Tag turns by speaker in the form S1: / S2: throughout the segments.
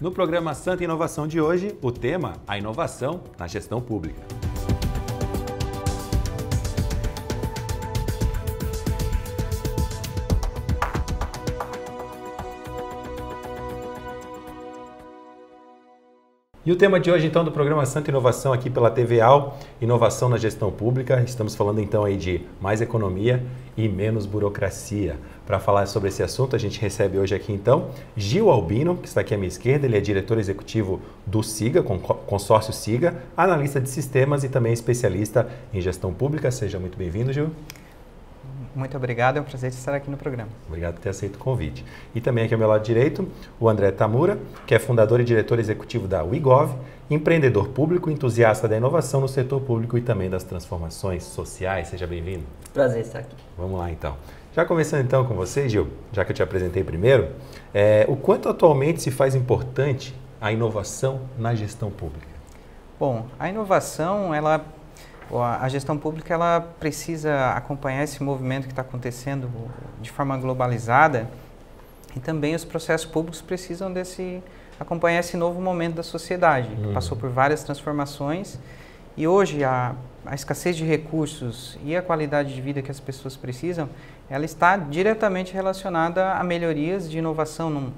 S1: No programa Santa Inovação de hoje, o tema, a inovação na gestão pública. E o tema de hoje, então, do programa Santa Inovação aqui pela TVAL, inovação na gestão pública. Estamos falando, então, aí de mais economia e menos burocracia. Para falar sobre esse assunto, a gente recebe hoje aqui, então, Gil Albino, que está aqui à minha esquerda. Ele é diretor executivo do SIGA, consórcio SIGA, analista de sistemas e também especialista em gestão pública. Seja muito bem-vindo, Gil.
S2: Muito obrigado, é um prazer estar aqui no programa.
S1: Obrigado por ter aceito o convite. E também aqui ao meu lado direito, o André Tamura, que é fundador e diretor executivo da WeGov, empreendedor público, entusiasta da inovação no setor público e também das transformações sociais. Seja bem-vindo.
S3: Prazer estar aqui.
S1: Vamos lá, então. Já começando, então, com você, Gil, já que eu te apresentei primeiro, o quanto atualmente se faz importante a inovação na gestão pública?
S2: Bom, a inovação, a gestão pública ela precisa acompanhar esse movimento que está acontecendo de forma globalizada e também os processos públicos precisam acompanhar esse novo momento da sociedade, que passou por várias transformações e hoje a escassez de recursos e a qualidade de vida que as pessoas precisam, ela está diretamente relacionada a melhorias de inovação.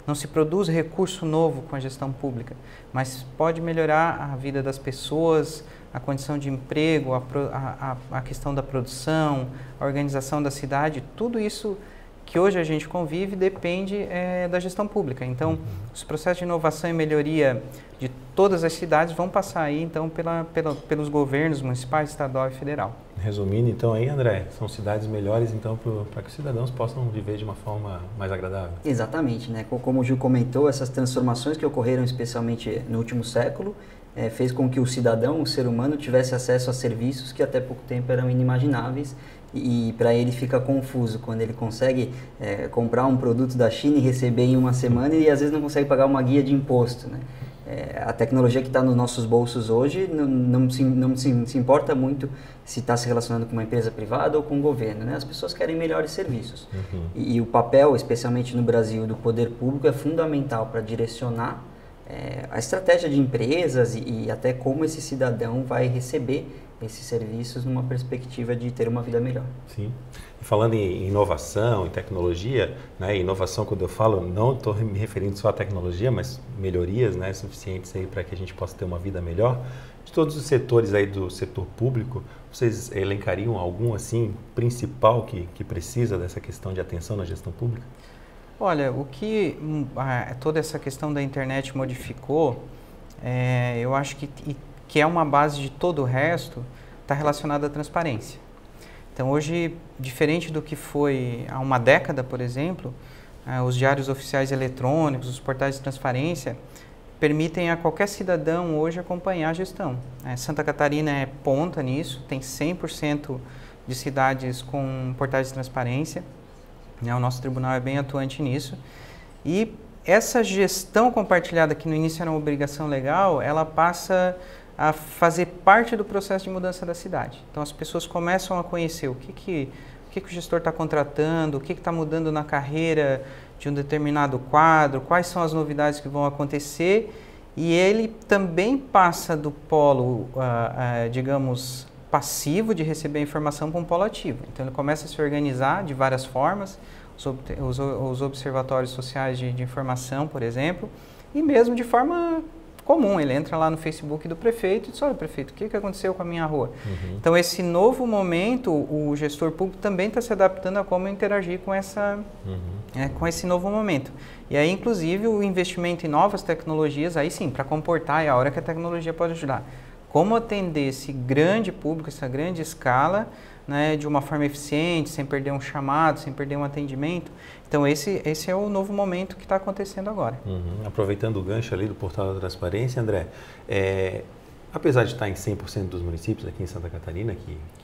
S2: Não se produz recurso novo com a gestão pública, mas pode melhorar a vida das pessoas, a condição de emprego, a questão da produção, a organização da cidade, tudo isso que hoje a gente convive depende da gestão pública. Então, os processos de inovação e melhoria de todas as cidades vão passar aí, então, pelos governos municipais, estadual e federal.
S1: Resumindo, então, aí, André, são cidades melhores, então, para que os cidadãos possam viver de uma forma mais agradável.
S3: Exatamente, né? Como o Gil comentou, essas transformações que ocorreram especialmente no último século, fez com que o cidadão, o ser humano, tivesse acesso a serviços que até pouco tempo eram inimagináveis e para ele fica confuso quando ele consegue comprar um produto da China e receber em uma semana e às vezes não consegue pagar uma guia de imposto, né? A tecnologia que está nos nossos bolsos hoje não se importa muito se está se relacionando com uma empresa privada ou com o governo, né? As pessoas querem melhores serviços. E o papel, especialmente no Brasil, do poder público é fundamental para direcionar a estratégia de empresas e até como esse cidadão vai receber esses serviços numa perspectiva de ter uma vida melhor.
S1: Sim. E falando em inovação, em tecnologia, né, inovação, quando eu falo, não estou me referindo só à tecnologia, mas melhorias, né, suficientes aí para que a gente possa ter uma vida melhor. De todos os setores aí do setor público, vocês elencariam algum assim principal que precisa dessa questão de atenção na gestão pública?
S2: Olha, o que toda essa questão da internet modificou, eu acho que é uma base de todo o resto, está relacionado à transparência. Então hoje, diferente do que foi há uma década, por exemplo, os diários oficiais eletrônicos, os portais de transparência, permitem a qualquer cidadão hoje acompanhar a gestão. Santa Catarina é ponta nisso, tem 100% de cidades com portais de transparência. O nosso tribunal é bem atuante nisso. E essa gestão compartilhada, que no início era uma obrigação legal, ela passa a fazer parte do processo de mudança da cidade. Então as pessoas começam a conhecer o que o gestor está contratando, o que está mudando na carreira de um determinado quadro, quais são as novidades que vão acontecer, e ele também passa do polo, digamos, passivo de receber informação para um polo ativo. Então ele começa a se organizar de várias formas, os observatórios sociais de informação, por exemplo, e mesmo de forma comum. Ele entra lá no Facebook do prefeito e diz: olha, prefeito, o que aconteceu com a minha rua? Então esse novo momento, o gestor público também está se adaptando a como interagir com com esse novo momento. E aí, inclusive, o investimento em novas tecnologias, aí sim, para comportar, é a hora que a tecnologia pode ajudar. Como atender esse grande público, essa grande escala, né, de uma forma eficiente, sem perder um chamado, sem perder um atendimento. Então esse é o novo momento que está acontecendo agora.
S1: Aproveitando o gancho ali do Portal da Transparência, André, apesar de estar em 100% dos municípios aqui em Santa Catarina,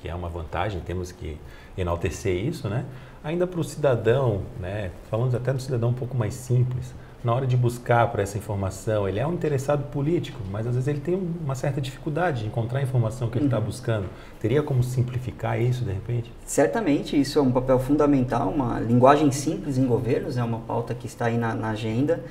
S1: que é uma vantagem, temos que enaltecer isso, né? Ainda para o cidadão, né, falando até do cidadão um pouco mais simples, na hora de buscar por essa informação, ele é um interessado político, mas às vezes ele tem uma certa dificuldade de encontrar a informação que ele está buscando. Teria como simplificar isso, de repente?
S3: Certamente, isso é um papel fundamental, uma linguagem simples em governos, é uma pauta que está aí na agenda.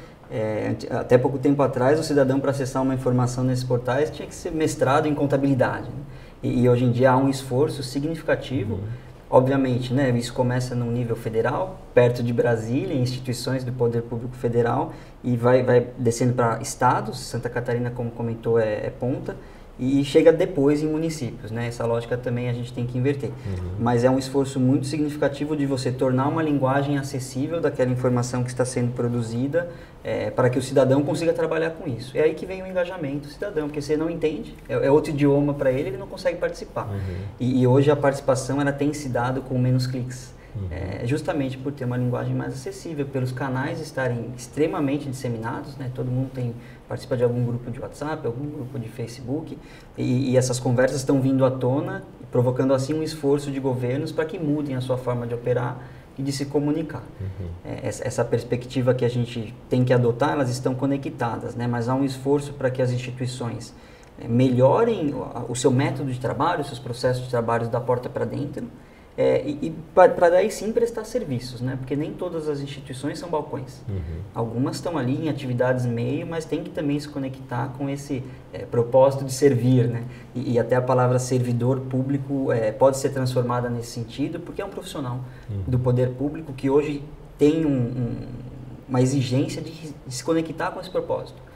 S3: Até pouco tempo atrás, o cidadão, para acessar uma informação nesses portais, tinha que ser mestrado em contabilidade, né? E hoje em dia há um esforço significativo. Obviamente, né, isso começa no nível federal, perto de Brasília, em instituições do Poder Público Federal, e vai descendo para estados. Santa Catarina, como comentou, é ponta, e chega depois em municípios, né? Essa lógica também a gente tem que inverter. Mas é um esforço muito significativo de você tornar uma linguagem acessível daquela informação que está sendo produzida, para que o cidadão consiga trabalhar com isso. É aí que vem o engajamento do cidadão, porque você não entende, é outro idioma para ele, ele não consegue participar. E hoje a participação ela tem se dado com menos cliques. Justamente por ter uma linguagem mais acessível, pelos canais estarem extremamente disseminados, né? Todo mundo participa de algum grupo de WhatsApp, algum grupo de Facebook, e essas conversas estão vindo à tona, provocando assim um esforço de governos para que mudem a sua forma de operar e de se comunicar. Essa perspectiva que a gente tem que adotar, elas estão conectadas, né? Mas há um esforço para que as instituições melhorem o seu método de trabalho, os seus processos de trabalho da porta para dentro, para daí sim prestar serviços, né? Porque nem todas as instituições são balcões. Algumas estão ali em atividades meio, mas tem que também se conectar com esse propósito de servir, né? E até a palavra servidor público pode ser transformada nesse sentido, porque é um profissional do poder público que hoje tem uma exigência de se conectar com esse propósito.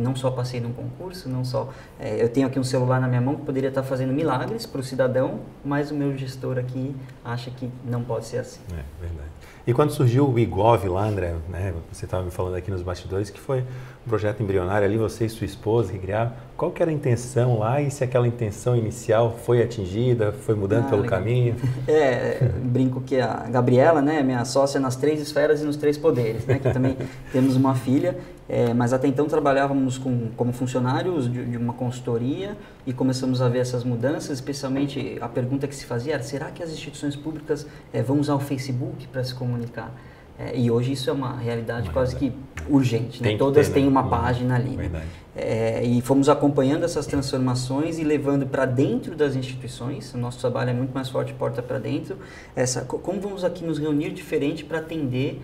S3: Não só passei num concurso, não só... eu tenho aqui um celular na minha mão que poderia estar fazendo milagres para o cidadão, mas o meu gestor aqui acha que não pode ser assim.
S1: Verdade. E quando surgiu o iGov lá, André, né, você estava me falando aqui nos bastidores que foi um projeto embrionário ali, você e sua esposa que criaram. Qual que era a intenção lá e se aquela intenção inicial foi atingida, foi mudando pelo caminho?
S3: Brinco que a Gabriela, né, minha sócia nas 3 esferas e nos 3 poderes, né, que também temos uma filha, mas até então trabalhávamos como funcionários de uma consultoria e começamos a ver essas mudanças, especialmente a pergunta que se fazia era, será que as instituições públicas vão usar o Facebook para se comunicar? E hoje isso é uma realidade quase que urgente, né? Todas têm uma página ali. Né? E fomos acompanhando essas transformações e levando para dentro das instituições. O nosso trabalho é muito mais forte porta para dentro. Como vamos aqui nos reunir diferente para atender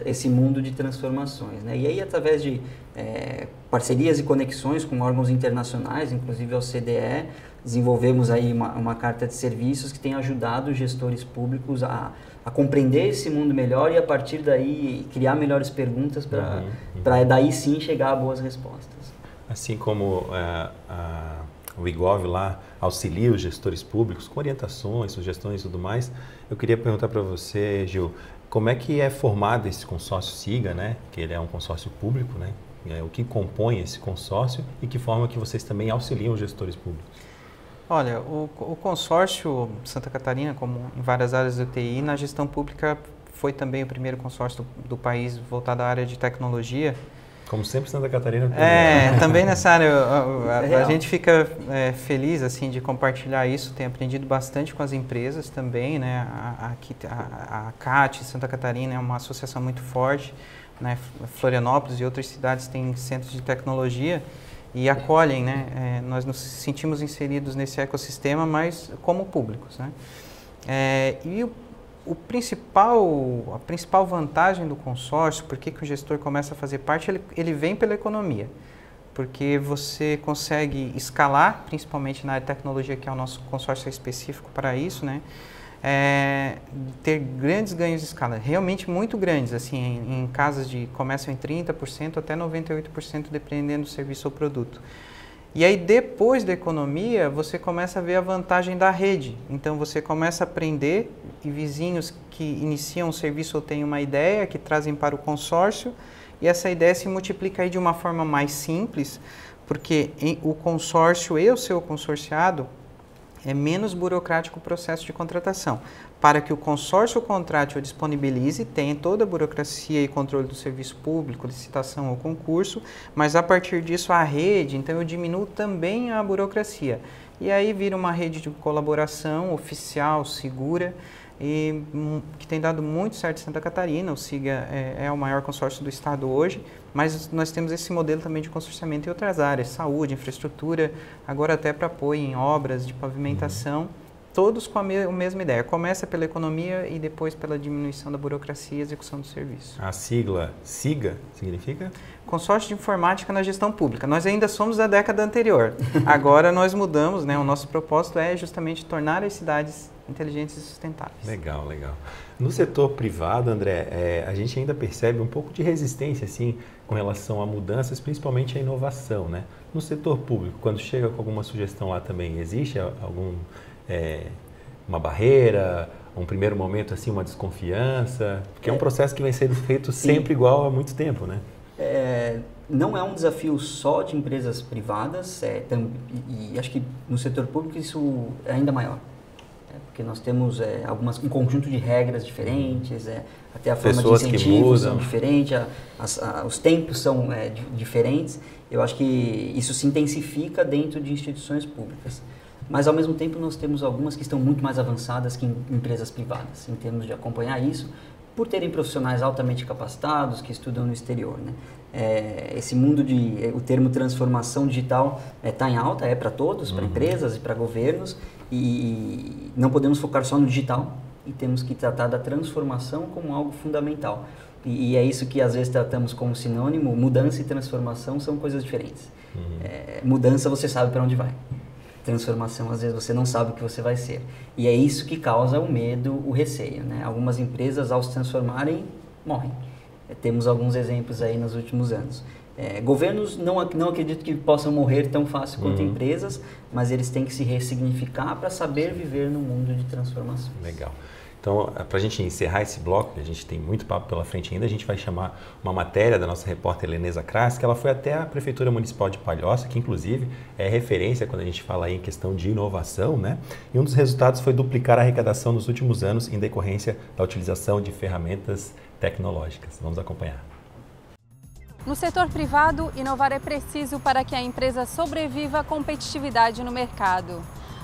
S3: esse mundo de transformações, né? E aí, através de parcerias e conexões com órgãos internacionais, inclusive a OCDE, desenvolvemos aí uma carta de serviços que tem ajudado os gestores públicos a compreender esse mundo melhor e, a partir daí, criar melhores perguntas para daí sim chegar a boas respostas.
S1: Assim como o iGov lá auxilia os gestores públicos com orientações, sugestões e tudo mais, eu queria perguntar para você, Gil, como é que é formado esse consórcio SIGA, né? Que ele é um consórcio público, né? O que compõe esse consórcio e que forma que vocês também auxiliam os gestores públicos?
S2: Olha, o consórcio Santa Catarina, como em várias áreas do TI, na gestão pública foi também o primeiro consórcio do país voltado à área de tecnologia.
S1: Como sempre, Santa Catarina.
S2: Também nessa área a gente fica feliz assim de compartilhar isso. Tem aprendido bastante com as empresas também, né? A CAT Santa Catarina é uma associação muito forte, né? Florianópolis e outras cidades têm centros de tecnologia e acolhem, né? Nós nos sentimos inseridos nesse ecossistema, mas como públicos, né? E a principal vantagem do consórcio, por que o gestor começa a fazer parte, ele vem pela economia. Porque você consegue escalar, principalmente na área de tecnologia, que é o nosso consórcio específico para isso, né? Ter grandes ganhos de escala, realmente muito grandes, assim, em casas começam em 30% até 98%, dependendo do serviço ou produto. E aí, depois da economia, você começa a ver a vantagem da rede. Então, você começa a aprender e vizinhos que iniciam um serviço ou têm uma ideia, que trazem para o consórcio, e essa ideia se multiplica aí de uma forma mais simples, porque o consórcio e o seu consorciado é menos burocrático o processo de contratação. Para que o consórcio contrate ou disponibilize, tem toda a burocracia e controle do serviço público, licitação ou concurso, mas a partir disso a rede, então eu diminuo também a burocracia. E aí vira uma rede de colaboração oficial, segura, e que tem dado muito certo em Santa Catarina. O SIGA é o maior consórcio do estado hoje, mas nós temos esse modelo também de consorciamento em outras áreas, saúde, infraestrutura, agora até para apoio em obras de pavimentação. todos com a mesma ideia. Começa pela economia e depois pela diminuição da burocracia e execução do serviço.
S1: A sigla SIGA significa?
S2: Consórcio de Informática na Gestão Pública. Nós ainda somos da década anterior. Agora nós mudamos, né? O nosso propósito é justamente tornar as cidades inteligentes e sustentáveis.
S1: Legal, legal. No setor privado, André, a gente ainda percebe um pouco de resistência, assim, com relação a mudanças, principalmente a inovação, né? No setor público, quando chega com alguma sugestão lá também, existe uma barreira, um primeiro momento, assim, uma desconfiança? Porque é um processo que vem sendo feito sempre igual há muito tempo, né?
S3: Não é um desafio só de empresas privadas, e acho que no setor público isso é ainda maior. Porque nós temos um conjunto de regras diferentes, até a forma de incentivo são diferente, os tempos são diferentes. Eu acho que isso se intensifica dentro de instituições públicas. Mas, ao mesmo tempo, nós temos algumas que estão muito mais avançadas que empresas privadas, em termos de acompanhar isso, por terem profissionais altamente capacitados que estudam no exterior, né? Esse mundo o termo transformação digital está em alta, para todos, para empresas e para governos, e não podemos focar só no digital e temos que tratar da transformação como algo fundamental. E é isso que às vezes tratamos como sinônimo. Mudança e transformação são coisas diferentes. Mudança você sabe para onde vai. Transformação, às vezes, você não sabe o que você vai ser. E é isso que causa o medo, o receio, né? Algumas empresas, ao se transformarem, morrem. Temos alguns exemplos aí nos últimos anos. Governos não acredito que possam morrer tão fácil quanto empresas, mas eles têm que se ressignificar para saber viver no mundo de transformação.
S1: Legal. Então, para a gente encerrar esse bloco, a gente tem muito papo pela frente ainda, a gente vai chamar uma matéria da nossa repórter Heleneza Kras, que ela foi até a Prefeitura Municipal de Palhoça, que inclusive é referência quando a gente fala aí em questão de inovação, né? E um dos resultados foi duplicar a arrecadação nos últimos anos em decorrência da utilização de ferramentas tecnológicas. Vamos acompanhar.
S4: No setor privado, inovar é preciso para que a empresa sobreviva à competitividade no mercado.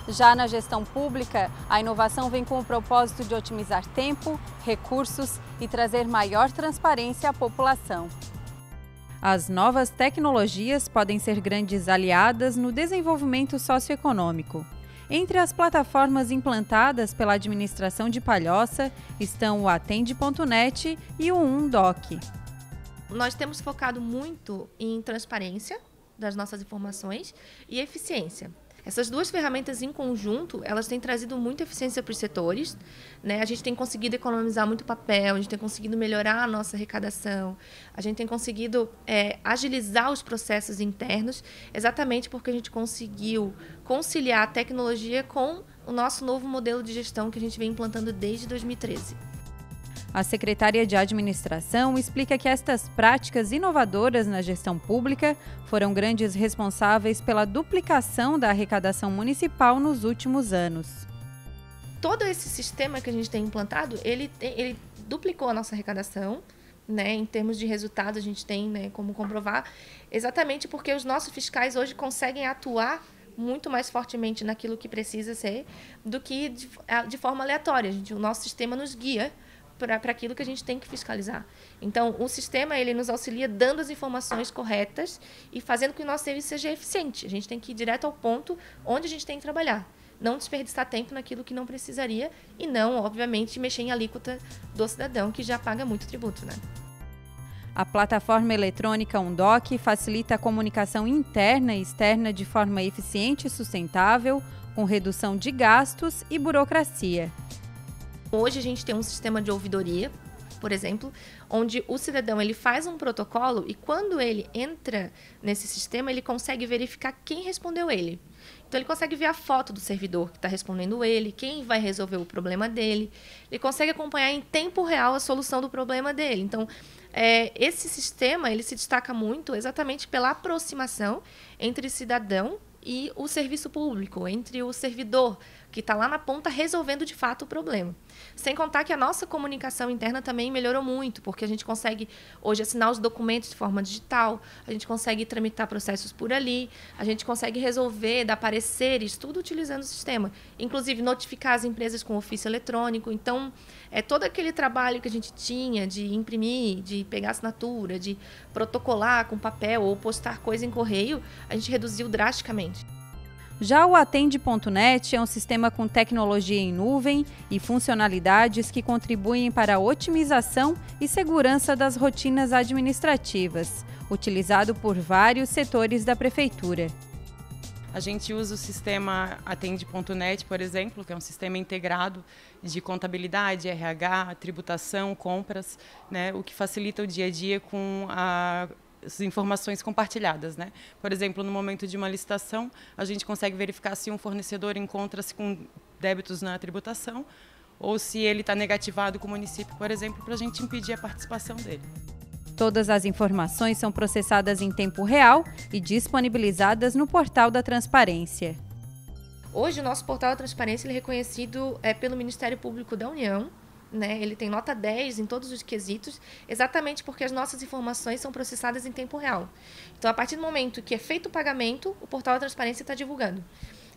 S4: Já na gestão pública, a inovação vem com o propósito de otimizar tempo, recursos e trazer maior transparência à população. As novas tecnologias podem ser grandes aliadas no desenvolvimento socioeconômico. Entre as plataformas implantadas pela administração de Palhoça estão o Atende.net e o Doc.
S5: Nós temos focado muito em transparência das nossas informações e eficiência. Essas duas ferramentas em conjunto, elas têm trazido muita eficiência para os setores, né? A gente tem conseguido economizar muito papel, a gente tem conseguido melhorar a nossa arrecadação, a gente tem conseguido agilizar os processos internos, exatamente porque a gente conseguiu conciliar a tecnologia com o nosso novo modelo de gestão que a gente vem implantando desde 2013.
S4: A secretária de Administração explica que estas práticas inovadoras na gestão pública foram grandes responsáveis pela duplicação da arrecadação municipal nos últimos anos.
S5: Todo esse sistema que a gente tem implantado, ele duplicou a nossa arrecadação, né? Em termos de resultado, a gente tem, né, como comprovar, exatamente porque os nossos fiscais hoje conseguem atuar muito mais fortemente naquilo que precisa ser do que de forma aleatória. O nosso sistema nos guia para aquilo que a gente tem que fiscalizar. Então, o sistema ele nos auxilia dando as informações corretas e fazendo com que o nosso serviço seja eficiente. A gente tem que ir direto ao ponto onde a gente tem que trabalhar. Não desperdiçar tempo naquilo que não precisaria e não, obviamente, mexer em alíquota do cidadão, que já paga muito tributo, né?
S4: A plataforma eletrônica Doc facilita a comunicação interna e externa de forma eficiente e sustentável, com redução de gastos e burocracia.
S5: Hoje a gente tem um sistema de ouvidoria, por exemplo, onde o cidadão ele faz um protocolo e quando ele entra nesse sistema, ele consegue verificar quem respondeu ele. Então, ele consegue ver a foto do servidor que está respondendo ele, quem vai resolver o problema dele. Ele consegue acompanhar em tempo real a solução do problema dele. Então, esse sistema ele se destaca muito exatamente pela aproximação entre o cidadão e o serviço público, entre o servidor que está lá na ponta resolvendo de fato o problema. Sem contar que a nossa comunicação interna também melhorou muito, porque a gente consegue hoje assinar os documentos de forma digital, a gente consegue tramitar processos por ali, a gente consegue resolver, dar pareceres, tudo utilizando o sistema. Inclusive notificar as empresas com ofício eletrônico. Então, todo aquele trabalho que a gente tinha de imprimir, de pegar assinatura, de protocolar com papel ou postar coisa em correio, a gente reduziu drasticamente.
S4: Já o Atende.net é um sistema com tecnologia em nuvem e funcionalidades que contribuem para a otimização e segurança das rotinas administrativas, utilizado por vários setores da Prefeitura.
S6: A gente usa o sistema Atende.net, por exemplo, que é um sistema integrado de contabilidade, RH, tributação, compras, né, o que facilita o dia a dia com as informações compartilhadas, né? Por exemplo, no momento de uma licitação, a gente consegue verificar se um fornecedor encontra-se com débitos na tributação ou se ele está negativado com o município, por exemplo, para a gente impedir a participação dele.
S4: Todas as informações são processadas em tempo real e disponibilizadas no Portal da Transparência.
S5: Hoje, o nosso Portal da Transparência ele é reconhecido pelo Ministério Público da União, né? Ele tem nota 10 em todos os quesitos, exatamente porque as nossas informações são processadas em tempo real. Então, a partir do momento que é feito o pagamento, o Portal da Transparência está divulgando.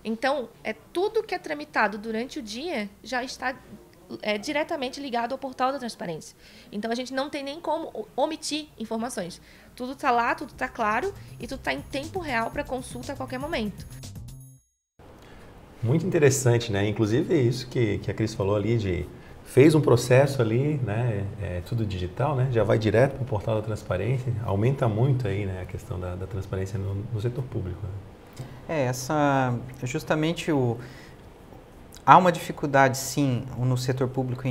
S5: Então, tudo que é tramitado durante o dia já está diretamente ligado ao Portal da Transparência. Então, a gente não tem nem como omitir informações. Tudo está lá, tudo está claro e tudo está em tempo real para consulta a qualquer momento.
S1: Muito interessante, né? Inclusive é isso que a Cris falou ali, fez um processo ali, né? É tudo digital, né? Já vai direto para o Portal da Transparência, aumenta muito aí, né, a questão da transparência no setor público, né?
S2: Justamente há uma dificuldade, sim, no setor público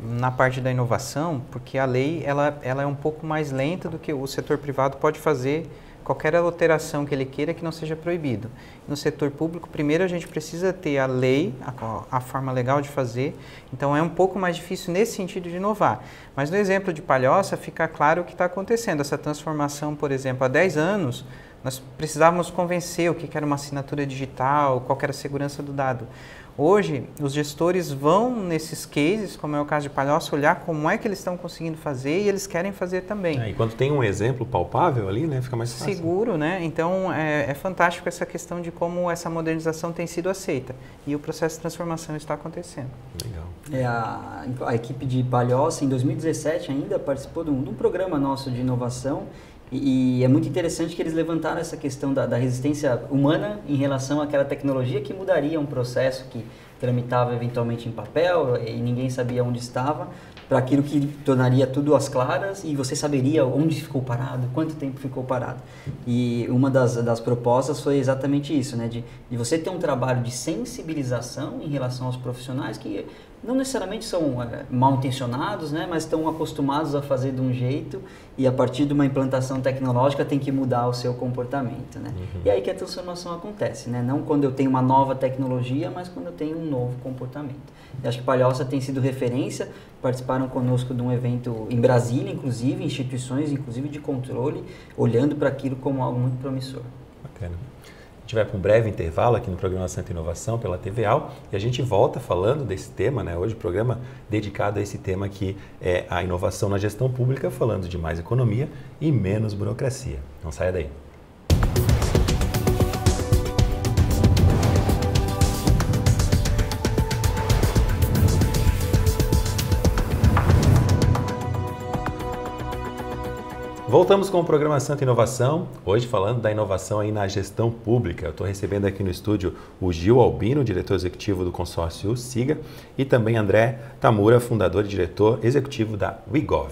S2: na parte da inovação, porque a lei ela é um pouco mais lenta do que o setor privado pode fazer qualquer alteração que ele queira que não seja proibido. No setor público, primeiro a gente precisa ter a lei, a forma legal de fazer, então é um pouco mais difícil nesse sentido de inovar. Mas no exemplo de Palhoça fica claro o que está acontecendo. Essa transformação, por exemplo, há 10 anos, nós precisávamos convencer o que era uma assinatura digital, qual era a segurança do dado. Hoje, os gestores vão nesses cases, como é o caso de Palhoça, olhar como é que eles estão conseguindo fazer e eles querem fazer também.
S1: E quando tem um exemplo palpável ali, né, fica mais fácil.
S2: Seguro, né? Então, é fantástico essa questão de como essa modernização tem sido aceita e o processo de transformação está acontecendo.
S1: Legal.
S3: A equipe de Palhoça, em 2017 ainda, participou de um programa nosso de inovação. E é muito interessante que eles levantaram essa questão da resistência humana em relação àquela tecnologia que mudaria um processo que tramitava eventualmente em papel e ninguém sabia onde estava, para aquilo que tornaria tudo às claras e você saberia onde ficou parado, quanto tempo ficou parado. E uma das propostas foi exatamente isso, né? De você ter um trabalho de sensibilização em relação aos profissionais que não necessariamente são mal intencionados, né, mas estão acostumados a fazer de um jeito e a partir de uma implantação tecnológica tem que mudar o seu comportamento, né? E aí que a transformação acontece, né? Não quando eu tenho uma nova tecnologia, mas quando eu tenho um novo comportamento. E acho que Palhoça tem sido referência, participaram conosco de um evento em Brasília, inclusive, instituições, inclusive de controle, olhando para aquilo como algo muito promissor.
S1: Bacana. A gente vai para um breve intervalo aqui no programa Santa Inovação pela TVAL e a gente volta falando desse tema, né? Hoje o programa dedicado a esse tema que é a inovação na gestão pública, falando de mais economia e menos burocracia. Não saia daí. Voltamos com o programa Santa Inovação, hoje falando da inovação aí na gestão pública. Eu estou recebendo aqui no estúdio o Gil Albino, diretor executivo do consórcio SIGA, e também André Tamura, fundador e diretor executivo da WeGov.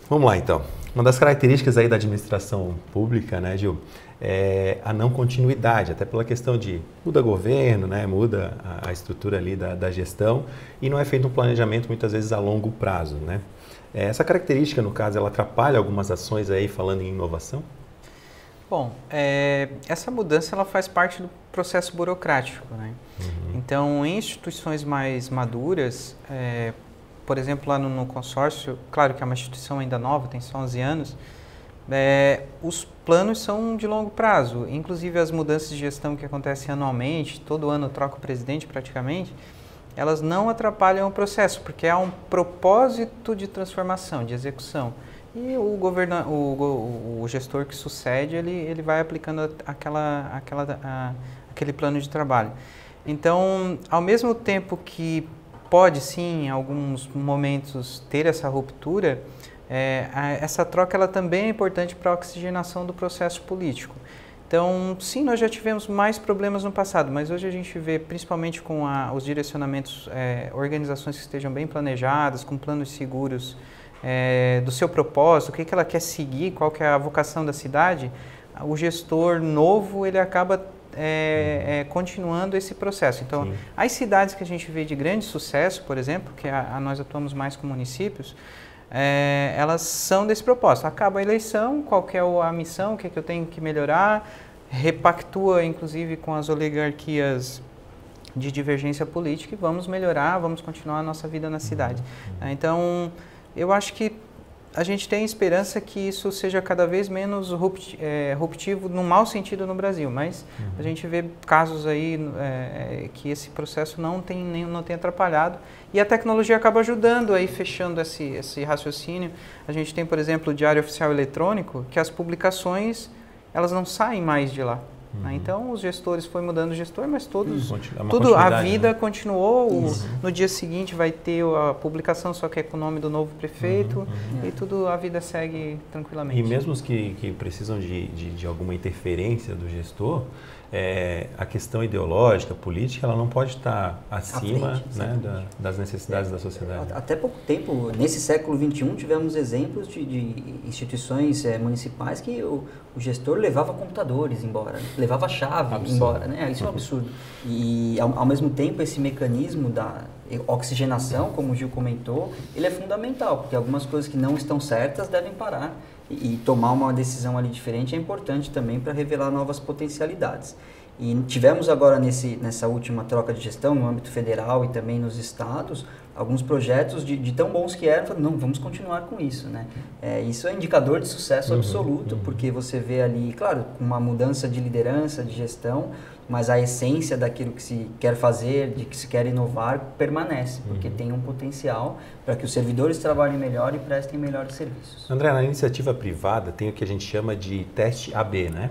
S1: Vamos lá então. Uma das características aí da administração pública, né, Gil, é a não continuidade, até pela questão de muda governo, né, muda a estrutura ali da gestão e não é feito um planejamento muitas vezes a longo prazo, né? Essa característica, no caso, ela atrapalha algumas ações aí falando em inovação?
S2: Bom, essa mudança ela faz parte do processo burocrático, né? Então, em instituições mais maduras, por exemplo, lá no consórcio, claro que é uma instituição ainda nova, tem só 11 anos, os planos são de longo prazo, inclusive as mudanças de gestão que acontecem anualmente, todo ano troca o presidente praticamente, elas não atrapalham o processo, porque há um propósito de transformação, de execução. E o gestor que sucede, ele vai aplicando aquele plano de trabalho. Então, ao mesmo tempo que pode, sim, em alguns momentos, ter essa ruptura, essa troca ela também é importante para a oxigenação do processo político. Então, sim, nós já tivemos mais problemas no passado, mas hoje a gente vê, principalmente com os direcionamentos, organizações que estejam bem planejadas, com planos seguros do seu propósito, o que ela quer seguir, qual que é a vocação da cidade, o gestor novo, ele acaba continuando esse processo. Então, sim, as cidades que a gente vê de grande sucesso, por exemplo, que nós atuamos mais com municípios, elas são desse propósito. Acaba a eleição, qual que é a missão, o que é que eu tenho que melhorar, repactua inclusive com as oligarquias de divergência política e vamos melhorar, vamos continuar a nossa vida na cidade. Então, eu acho que a gente tem esperança que isso seja cada vez menos ruptivo no mau sentido no Brasil, mas a gente vê casos aí que esse processo não tem atrapalhado e a tecnologia acaba ajudando aí, fechando esse raciocínio. A gente tem, por exemplo, o Diário Oficial Eletrônico, que as publicações elas não saem mais de lá. Então, os gestores, foi mudando o gestor, mas a vida continuou. No dia seguinte vai ter a publicação, só que é com o nome do novo prefeito, e a vida segue tranquilamente.
S1: E mesmo os que precisam de alguma interferência do gestor, a questão ideológica, política, ela não pode estar acima frente, né, das necessidades da sociedade.
S3: Até pouco tempo, nesse século XXI, tivemos exemplos de instituições municipais que o gestor levava computadores embora, levava a chave embora, né? Isso é um absurdo. E, ao mesmo tempo, esse mecanismo da oxigenação, como o Gil comentou, ele é fundamental, porque algumas coisas que não estão certas devem parar. E tomar uma decisão ali diferente é importante também para revelar novas potencialidades. E tivemos agora nessa última troca de gestão, no âmbito federal e também nos estados, alguns projetos de tão bons que eram, falando, não, vamos continuar com isso, né? Isso é indicador de sucesso absoluto, porque você vê ali, claro, uma mudança de liderança, de gestão, mas a essência daquilo que se quer fazer, de que se quer inovar, permanece, porque tem um potencial para que os servidores trabalhem melhor e prestem melhores serviços.
S1: André, na iniciativa privada tem o que a gente chama de teste AB, né?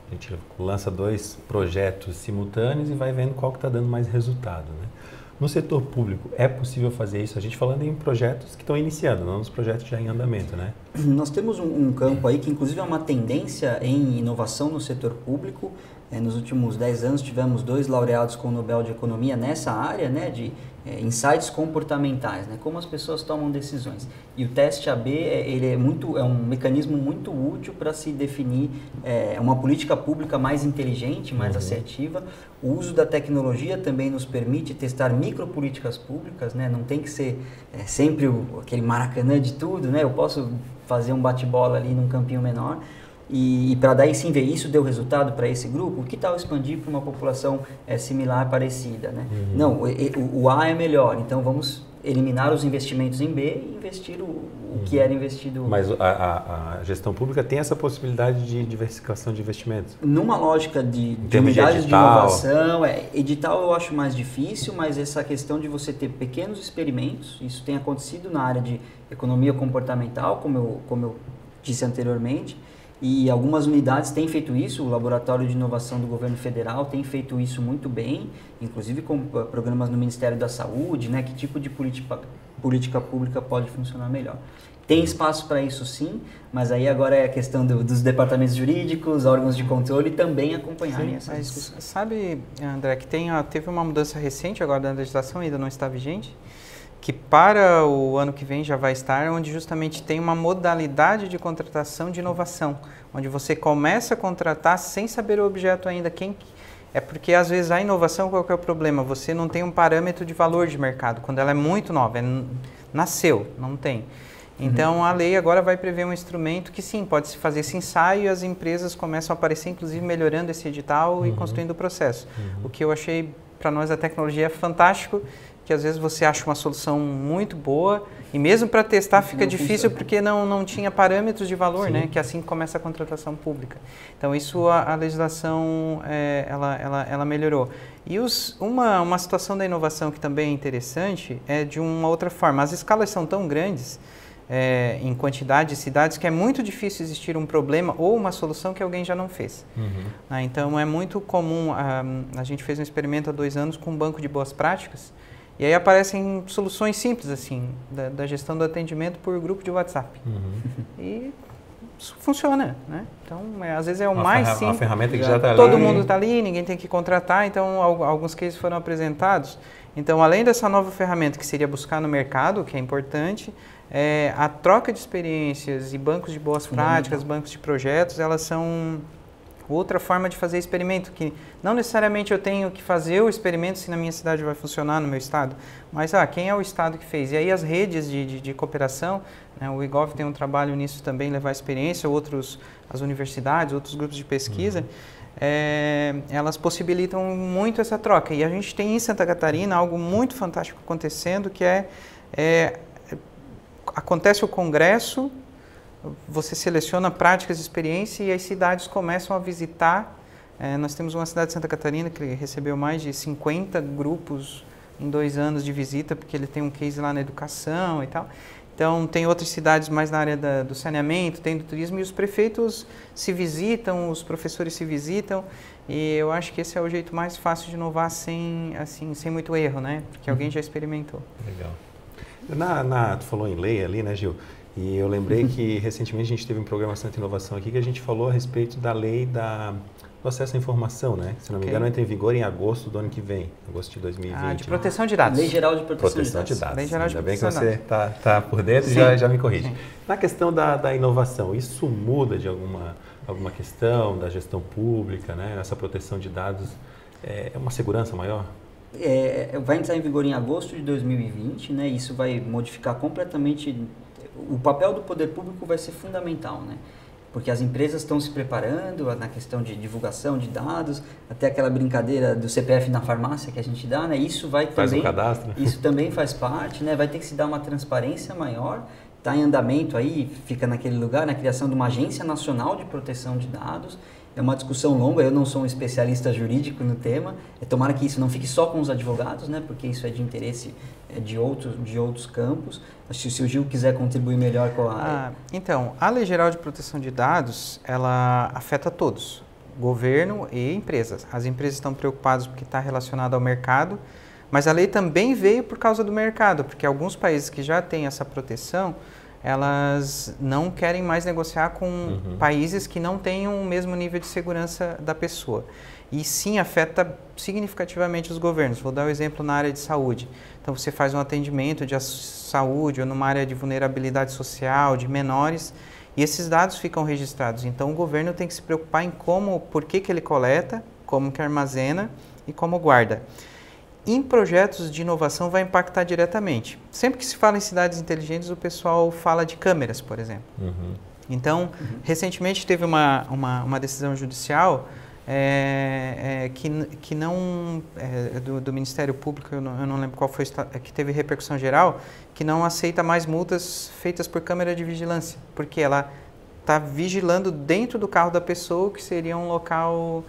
S1: A gente lança 2 projetos simultâneos e vai vendo qual que está dando mais resultado, né? No setor público, é possível fazer isso? A gente falando em projetos que estão iniciando, não nos projetos já em andamento, né?
S3: Nós temos um campo aí que, inclusive, é uma tendência em inovação no setor público. Nos últimos 10 anos, tivemos 2 laureados com o Nobel de Economia nessa área, né, de insights comportamentais, né, como as pessoas tomam decisões. E o teste AB ele é um mecanismo muito útil para se definir uma política pública mais inteligente, mais assertiva. O uso da tecnologia também nos permite testar micropolíticas públicas, né, não tem que ser sempre aquele Maracanã de tudo, né, eu posso fazer um bate-bola ali num campinho menor. E para daí sim ver isso deu resultado para esse grupo, que tal expandir para uma população similar, parecida, né? Não, o A é melhor, então vamos eliminar os investimentos em B e investir o que era investido.
S1: Mas a gestão pública tem essa possibilidade de diversificação de investimentos?
S3: Numa lógica de unidades de inovação, edital eu acho mais difícil, mas essa questão de você ter pequenos experimentos, isso tem acontecido na área de economia comportamental, como eu disse anteriormente. E algumas unidades têm feito isso, o Laboratório de Inovação do Governo Federal tem feito isso muito bem, inclusive com programas no Ministério da Saúde, né, que tipo de política pública pode funcionar melhor. Tem espaço para isso sim, mas aí agora é a questão dos departamentos jurídicos, órgãos de controle também acompanharem essa discussão.
S2: Sabe, André, que teve uma mudança recente agora da legislação, ainda não está vigente, que para o ano que vem já vai estar, onde justamente tem uma modalidade de contratação de inovação, onde você começa a contratar sem saber o objeto ainda, é porque às vezes a inovação, qual que é o problema? Você não tem um parâmetro de valor de mercado, quando ela é muito nova, nasceu, não tem. Então a lei agora vai prever um instrumento que sim, pode se fazer esse ensaio e as empresas começam a aparecer, inclusive melhorando esse edital e construindo o processo. O que eu achei, para nós, a tecnologia é fantástico, que às vezes você acha uma solução muito boa e mesmo para testar fica difícil porque não tinha parâmetros de valor, né? Que assim começa a contratação pública. Então isso a legislação ela melhorou. E uma situação da inovação que também é interessante é de uma outra forma. As escalas são tão grandes em quantidade de cidades que é muito difícil existir um problema ou uma solução que alguém já não fez. Então é muito comum, a gente fez um experimento há 2 anos com um banco de boas práticas. E aí aparecem soluções simples, assim, da gestão do atendimento por grupo de WhatsApp. E funciona, né? Então, às vezes é o mais simples.
S1: Uma ferramenta que já está ali.
S2: Todo mundo está ali, ninguém tem que contratar, então alguns cases foram apresentados. Então, além dessa nova ferramenta que seria buscar no mercado, que é importante, a troca de experiências e bancos de boas práticas, bancos de projetos, elas são outra forma de fazer experimento, que não necessariamente eu tenho que fazer o experimento se na minha cidade vai funcionar, no meu estado, mas quem é o estado que fez? E aí as redes de cooperação, né, o IGOV tem um trabalho nisso também, levar experiência, as universidades, outros grupos de pesquisa, elas possibilitam muito essa troca. E a gente tem em Santa Catarina algo muito fantástico acontecendo, que acontece o congresso, você seleciona práticas de experiência e as cidades começam a visitar. Nós temos uma cidade de Santa Catarina que recebeu mais de 50 grupos em 2 anos de visita, porque ele tem um case lá na educação e tal. Então, tem outras cidades mais na área do saneamento, tem do turismo, e os prefeitos se visitam, os professores se visitam, e eu acho que esse é o jeito mais fácil de inovar sem muito erro, né? Porque alguém já experimentou.
S1: Legal. Tu falou em lei ali, né, Gil? E eu lembrei que recentemente a gente teve um programa Santa Inovação aqui que a gente falou a respeito da lei do acesso à informação, né? Se não me engano, entra em vigor em agosto do ano que vem, agosto de 2020.
S2: De proteção de dados.
S3: Lei Geral de Proteção de Dados.
S2: Lei Geral de
S1: Ainda bem que
S2: Proteção
S1: você está por dentro e já me corrige.
S2: Sim.
S1: Na questão da inovação, isso muda de alguma questão da gestão pública, né? Essa proteção de dados é uma segurança maior?
S3: Vai entrar em vigor em agosto de 2020, né? Isso vai modificar completamente. O papel do poder público vai ser fundamental, né? Porque as empresas estão se preparando na questão de divulgação de dados, até aquela brincadeira do CPF na farmácia que a gente dá, né? Isso vai
S1: faz
S3: também,
S1: um cadastro.
S3: Isso também faz parte, né? Vai ter que se dar uma transparência maior. Está em andamento aí, fica naquele lugar, na criação de uma agência nacional de proteção de dados. É uma discussão longa, eu não sou um especialista jurídico no tema, tomara que isso não fique só com os advogados, né, porque isso é de interesse de outros campos. Se o Gil quiser contribuir melhor com a...
S2: Então, a Lei Geral de Proteção de Dados, ela afeta todos, governo e empresas. As empresas estão preocupadas porque está relacionado ao mercado, mas a lei também veio por causa do mercado, porque alguns países que já têm essa proteção, elas não querem mais negociar com países que não tenham o mesmo nível de segurança da pessoa. E sim, afeta significativamente os governos. Vou dar um exemplo na área de saúde. Então, você faz um atendimento de saúde ou numa área de vulnerabilidade social, de menores, e esses dados ficam registrados. Então, o governo tem que se preocupar em por que ele coleta, como que armazena e como guarda. Em projetos de inovação vai impactar diretamente. Sempre que se fala em cidades inteligentes, o pessoal fala de câmeras, por exemplo. Então, recentemente teve uma decisão judicial que não do Ministério Público, eu não lembro qual foi, que teve repercussão geral, que não aceita mais multas feitas por câmera de vigilância, porque ela está vigilando dentro do carro da pessoa, que seria um local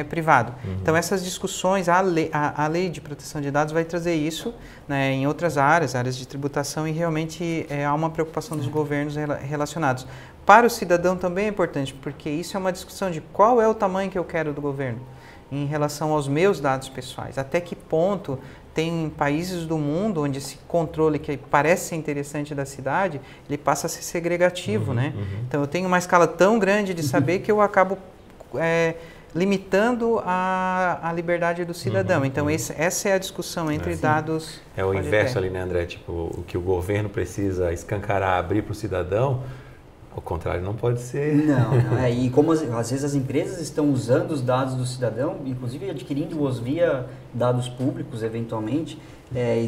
S2: privado. Então, essas discussões, a lei de proteção de dados vai trazer isso, né, em outras áreas de tributação, e realmente há uma preocupação dos governos relacionados. Para o cidadão também é importante, porque isso é uma discussão de qual é o tamanho que eu quero do governo em relação aos meus dados pessoais. Até que ponto tem países do mundo onde esse controle que parece ser interessante da cidade, ele passa a ser segregativo, né? Então, eu tenho uma escala tão grande de saber que eu acabo limitando a liberdade do cidadão. Então, essa é a discussão entre dados...
S1: É o inverso ali, né, André? Tipo, o que o governo precisa escancarar, abrir para o cidadão, ao contrário, não pode ser.
S3: Não. E como às vezes as empresas estão usando os dados do cidadão, inclusive adquirindo-os via dados públicos, eventualmente.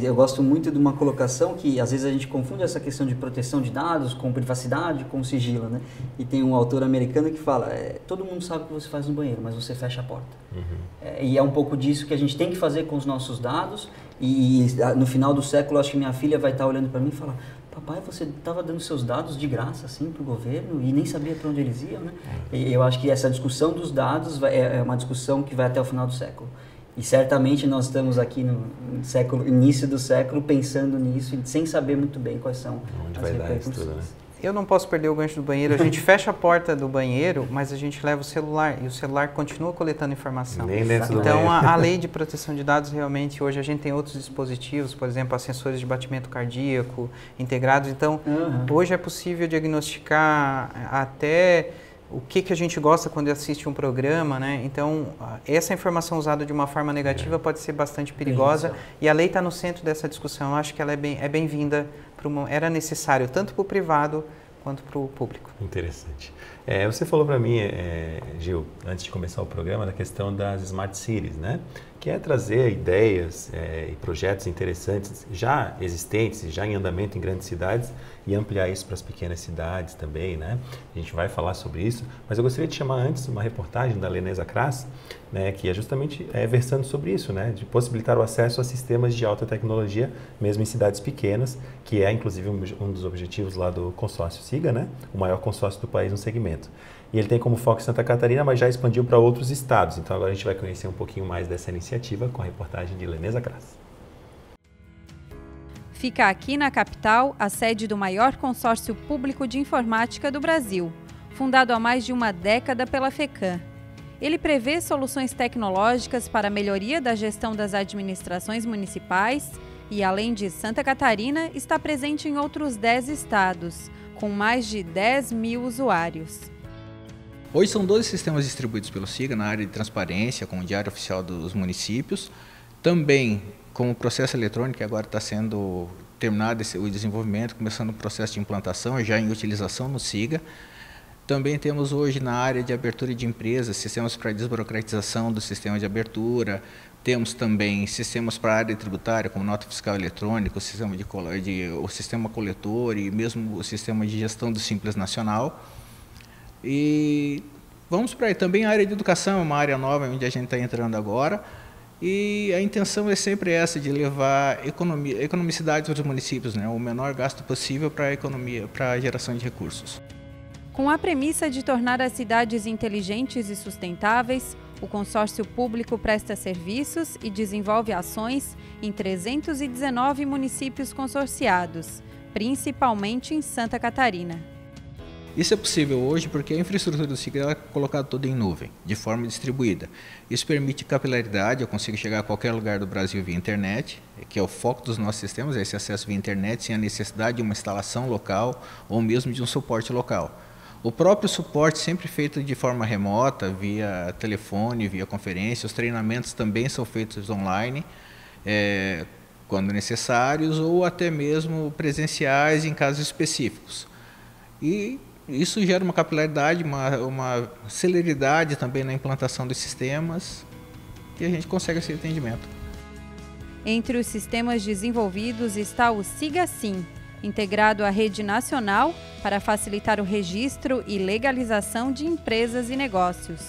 S3: Eu gosto muito de uma colocação que às vezes a gente confunde essa questão de proteção de dados com privacidade, com sigilo, né? E tem um autor americano que fala, todo mundo sabe o que você faz no banheiro, mas você fecha a porta. E é um pouco disso que a gente tem que fazer com os nossos dados. E no final do século, acho que minha filha vai estar olhando para mim e falar: papai, você estava dando seus dados de graça assim para o governo e nem sabia para onde eles iam, né? E eu acho que essa discussão dos dados é uma discussão que vai até o final do século. E certamente nós estamos aqui no início do século, pensando nisso, sem saber muito bem quais são
S1: onde
S3: as
S1: vai dar
S3: repercussões.
S1: isso tudo, né?
S2: Eu não posso perder o gancho do banheiro. A gente fecha a porta do banheiro, mas a gente leva o celular e o celular continua coletando informação.
S1: Nem dentro do
S2: Então,
S1: banheiro.
S2: a lei de proteção de dados realmente, hoje a gente tem outros dispositivos, por exemplo, sensores de batimento cardíaco integrados. Então, hoje é possível diagnosticar até o que a gente gosta quando assiste um programa, né? Então, essa informação usada de uma forma negativa pode ser bastante perigosa e a lei está no centro dessa discussão. Eu acho que ela é bem-vinda, era necessário tanto para o privado quanto para o público.
S1: Interessante. Você falou para mim, Gil, antes de começar o programa, da questão das Smart Cities, né? Que é trazer ideias e projetos interessantes já existentes, já em andamento em grandes cidades e ampliar isso para as pequenas cidades também, né? A gente vai falar sobre isso, mas eu gostaria de chamar antes uma reportagem da Lenesa Kras, né, que é justamente versando sobre isso, né, de possibilitar o acesso a sistemas de alta tecnologia, mesmo em cidades pequenas, que é inclusive um dos objetivos lá do consórcio SIGA, né, o maior consórcio do país no segmento. E ele tem como foco Santa Catarina, mas já expandiu para outros estados. Então agora a gente vai conhecer um pouquinho mais dessa iniciativa com a reportagem de Lenesa Kras.
S4: Fica aqui na capital a sede do maior consórcio público de informática do Brasil, fundado há mais de uma década pela FECAM. Ele prevê soluções tecnológicas para a melhoria da gestão das administrações municipais e, além de Santa Catarina, está presente em outros 10 estados, com mais de 10 mil usuários.
S7: Hoje são 12 sistemas distribuídos pelo SIGA na área de transparência, com o Diário Oficial dos Municípios. Também com o processo eletrônico, que agora está sendo terminado o desenvolvimento, começando o processo de implantação, já em utilização no SIGA. Também temos hoje na área de abertura de empresas, sistemas para desburocratização do sistema de abertura, temos também sistemas para a área tributária, como nota fiscal eletrônica, o sistema coletor e mesmo o sistema de gestão do Simples Nacional. E vamos para aí. Também a área de educação é uma área nova onde a gente está entrando agora. E a intenção é sempre essa, de levar economicidade aos municípios, né? O menor gasto possível para a economia, para a geração de recursos.
S4: Com a premissa de tornar as cidades inteligentes e sustentáveis, o consórcio público presta serviços e desenvolve ações em 319 municípios consorciados, principalmente em Santa Catarina.
S7: Isso é possível hoje porque a infraestrutura do SIGA é colocada toda em nuvem, de forma distribuída. Isso permite capilaridade, eu consigo chegar a qualquer lugar do Brasil via internet, que é o foco dos nossos sistemas, esse acesso via internet, sem a necessidade de uma instalação local ou mesmo de um suporte local. O próprio suporte sempre feito de forma remota, via telefone, via conferência, os treinamentos também são feitos online, quando necessários, ou até mesmo presenciais em casos específicos. E isso gera uma capilaridade, uma celeridade também na implantação dos sistemas, que a gente consegue esse atendimento.
S4: Entre os sistemas desenvolvidos está o SIGA-Sim, integrado à rede nacional para facilitar o registro e legalização de empresas e negócios.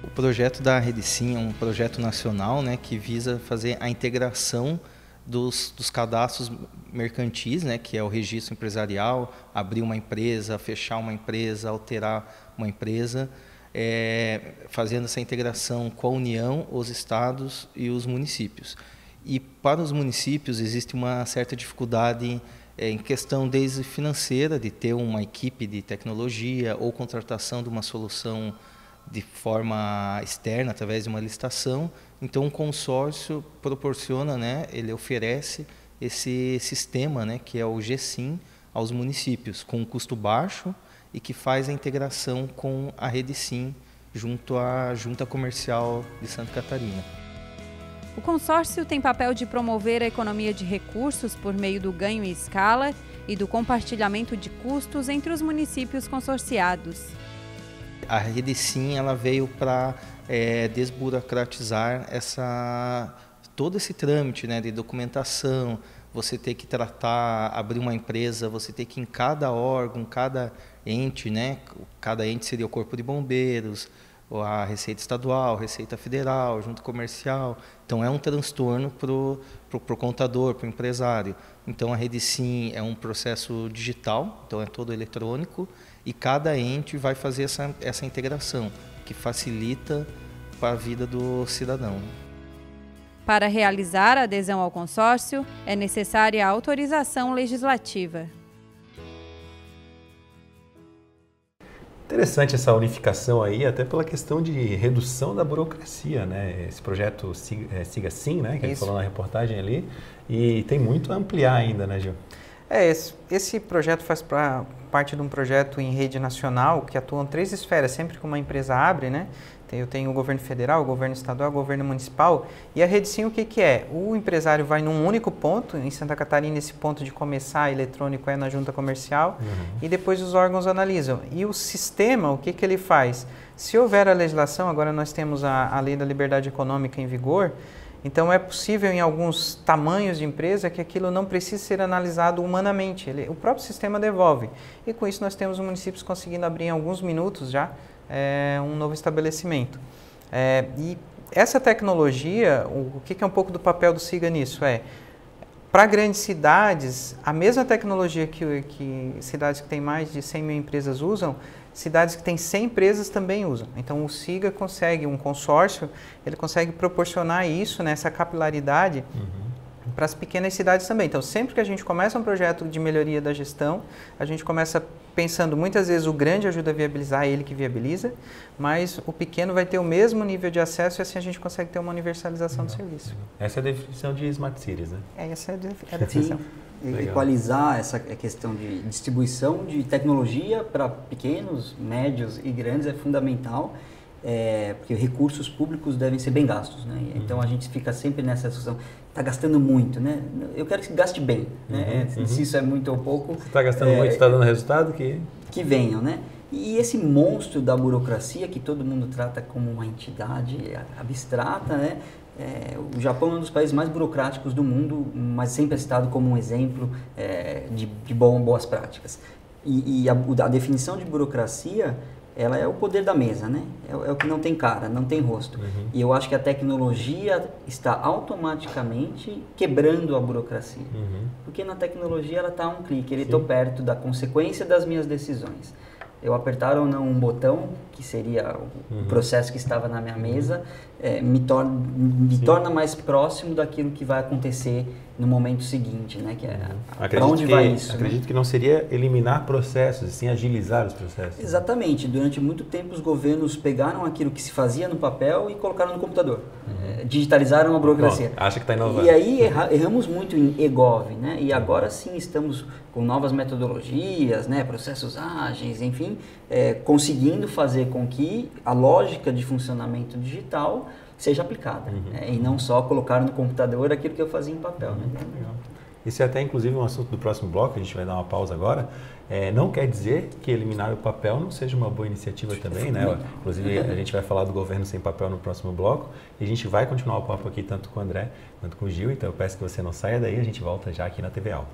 S8: O projeto da Rede Sim é um projeto nacional, né, que visa fazer a integração dos cadastros mercantis, né, que é o registro empresarial, abrir uma empresa, fechar uma empresa, alterar uma empresa, fazendo essa integração com a União, os estados e os municípios. E para os municípios existe uma certa dificuldade em questão desde financeira, de ter uma equipe de tecnologia ou contratação de uma solução de forma externa, através de uma licitação. Então, o consórcio proporciona, né, ele oferece esse sistema, né, que é o G-Sim, aos municípios, com um custo baixo e que faz a integração com a Rede Sim, junto à Junta Comercial de Santa Catarina.
S4: O consórcio tem papel de promover a economia de recursos por meio do ganho em escala e do compartilhamento de custos entre os municípios consorciados.
S8: A Rede Sim, ela veio para desburocratizar todo esse trâmite, né, de documentação. Você ter que abrir uma empresa, você ter que ir em cada órgão, cada ente, né, cada ente seria o Corpo de Bombeiros, a Receita Estadual, Receita Federal, Junta Comercial. Então é um transtorno para o contador, para o empresário. Então a Rede Sim é um processo digital, então é todo eletrônico, e cada ente vai fazer essa integração, que facilita para a vida do cidadão.
S4: Para realizar a adesão ao consórcio, é necessária a autorização legislativa.
S1: Interessante essa unificação aí, até pela questão de redução da burocracia, né? Esse projeto Siga Sim, né? Que a gente falou na reportagem ali, e tem muito a ampliar ainda, né, Gil?
S2: Esse projeto faz parte de um projeto em rede nacional que atua em 3 esferas, sempre que uma empresa abre, né? Eu tenho o governo federal, o governo estadual, o governo municipal. E a Rede Sim, o que é? O empresário vai num único ponto, em Santa Catarina esse ponto de começar eletrônico é na junta comercial, e depois os órgãos analisam. E o sistema, o que ele faz? Se houver a legislação, agora nós temos a Lei da Liberdade Econômica em vigor, então é possível em alguns tamanhos de empresa que aquilo não precise ser analisado humanamente, o próprio sistema devolve. E com isso nós temos municípios conseguindo abrir em alguns minutos já um novo estabelecimento. E essa tecnologia, o que é um pouco do papel do Siga nisso? Para grandes cidades, a mesma tecnologia que cidades que têm mais de 100 mil empresas usam, cidades que têm 100 empresas também usam. Então o Siga consegue, um consórcio, ele consegue proporcionar isso, né, essa capilaridade para as pequenas cidades também. Então sempre que a gente começa um projeto de melhoria da gestão, a gente começa pensando, muitas vezes o grande ajuda a viabilizar, é ele que viabiliza, mas o pequeno vai ter o mesmo nível de acesso e assim a gente consegue ter uma universalização do serviço.
S1: Essa é a definição de Smart Cities, né?
S2: Essa é a definição.
S3: Equalizar essa questão de distribuição de tecnologia para pequenos, médios e grandes é fundamental, porque recursos públicos devem ser bem gastos, né? Então a gente fica sempre nessa discussão, está gastando muito, né? Eu quero que gaste bem, né? Se isso é muito ou pouco...
S1: Se está gastando muito, está dando resultado,
S3: que venham, né? E esse monstro da burocracia, que todo mundo trata como uma entidade abstrata, né? O Japão é um dos países mais burocráticos do mundo, mas sempre é citado como um exemplo de boas práticas. E a definição de burocracia, ela é o poder da mesa, né? É o que não tem cara, não tem rosto. E eu acho que a tecnologia está automaticamente quebrando a burocracia. Porque na tecnologia ela está a um clique, ele está perto da consequência das minhas decisões. Eu apertar ou não um botão, que seria o processo que estava na minha mesa, me torna mais próximo daquilo que vai acontecer no momento seguinte, né? Que é para onde vai isso.
S1: Acredito que não seria eliminar processos, e sim agilizar os processos.
S3: Exatamente. Durante muito tempo os governos pegaram aquilo que se fazia no papel e colocaram no computador. Digitalizaram a burocracia.
S1: Bom, acha que está inovando.
S3: E aí erramos muito em eGov, né? E agora sim estamos com novas metodologias, né? Processos ágeis, enfim, conseguindo fazer com que a lógica de funcionamento digital seja aplicada, e não só colocar no computador aquilo que eu fazia em papel. Né?
S1: Legal. Isso é até inclusive um assunto do próximo bloco, a gente vai dar uma pausa agora. Não quer dizer que eliminar o papel não seja uma boa iniciativa também, né? Inclusive a gente vai falar do governo sem papel no próximo bloco e a gente vai continuar o papo aqui tanto com o André quanto com o Gil, então eu peço que você não saia daí, a gente volta já aqui na TV Aula.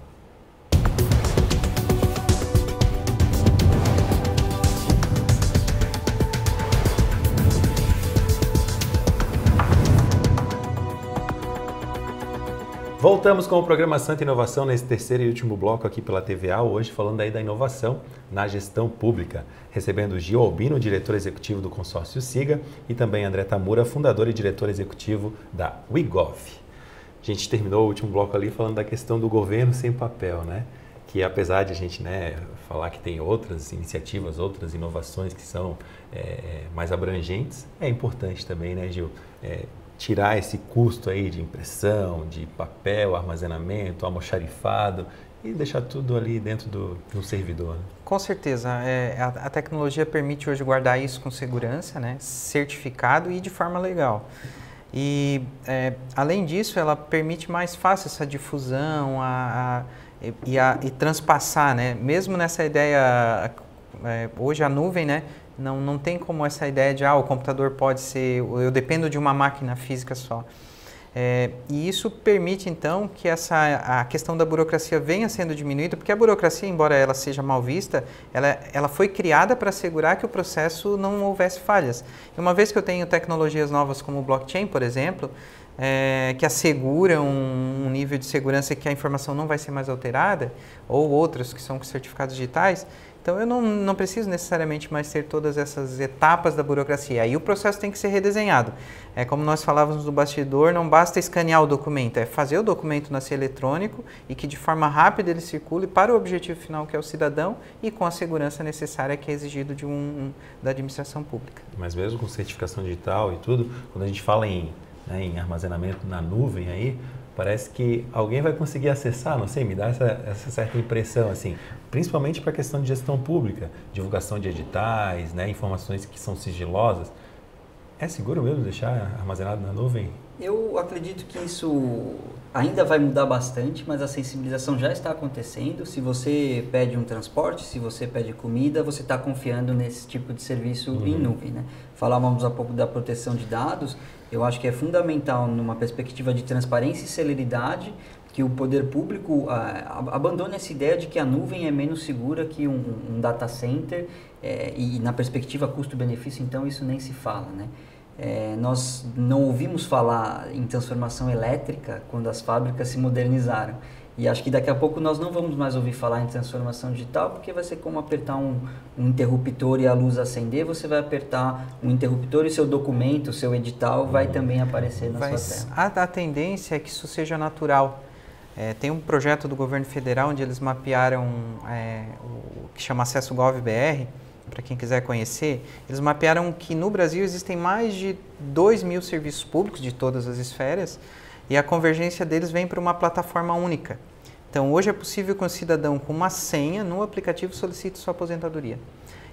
S1: Voltamos com o programa Santa Inovação nesse terceiro e último bloco aqui pela TVA, hoje falando aí da inovação na gestão pública, recebendo Gil Albino, diretor executivo do consórcio Siga, e também André Tamura, fundador e diretor executivo da WeGov. A gente terminou o último bloco ali falando da questão do governo sem papel, né? Que apesar de a gente falar que tem outras iniciativas, outras inovações que são mais abrangentes, é importante também, né, Gil? Tirar esse custo aí de impressão, de papel, armazenamento, almoxarifado e deixar tudo ali dentro do servidor. Né?
S2: Com certeza. A tecnologia permite hoje guardar isso com segurança, né? Certificado e de forma legal. E, além disso, ela permite mais fácil essa difusão e transpassar, né? Mesmo nessa ideia, hoje a nuvem, né? Não tem como essa ideia de o computador pode ser, eu dependo de uma máquina física só. E isso permite, então, que a questão da burocracia venha sendo diminuída, porque a burocracia, embora ela seja mal vista, ela foi criada para assegurar que o processo não houvesse falhas. E uma vez que eu tenho tecnologias novas como o blockchain, por exemplo, que asseguram um nível de segurança que a informação não vai ser mais alterada, ou outras que são com certificados digitais, Então eu não preciso necessariamente mais ter todas essas etapas da burocracia. Aí o processo tem que ser redesenhado. É como nós falávamos no bastidor, não basta escanear o documento, é fazer o documento nascer eletrônico e que de forma rápida ele circule para o objetivo final, que é o cidadão, e com a segurança necessária que é exigido da administração pública.
S1: Mas mesmo com certificação digital e tudo, quando a gente fala em armazenamento na nuvem aí, parece que alguém vai conseguir acessar, não sei, me dá essa certa impressão, assim, principalmente para a questão de gestão pública, divulgação de editais, né, informações que são sigilosas. É seguro mesmo deixar armazenado na nuvem?
S3: Eu acredito que isso ainda vai mudar bastante, mas a sensibilização já está acontecendo. Se você pede um transporte, se você pede comida, você está confiando nesse tipo de serviço em nuvem, né? Falávamos há pouco da proteção de dados. Eu acho que é fundamental, numa perspectiva de transparência e celeridade, que o poder público abandone essa ideia de que a nuvem é menos segura que um data center, e na perspectiva custo-benefício, então, isso nem se fala, né? Nós não ouvimos falar em transformação elétrica quando as fábricas se modernizaram. E acho que daqui a pouco nós não vamos mais ouvir falar em transformação digital, porque vai ser como apertar um interruptor e a luz acender, você vai apertar um interruptor e seu documento, seu edital vai também aparecer na sua tela.
S2: A tendência é que isso seja natural. Tem um projeto do governo federal onde eles mapearam o que chama Acesso Gov.br, para quem quiser conhecer. Eles mapearam que no Brasil existem mais de 2.000 serviços públicos de todas as esferas, e a convergência deles vem para uma plataforma única. Então, hoje é possível que um cidadão com uma senha no aplicativo solicite sua aposentadoria.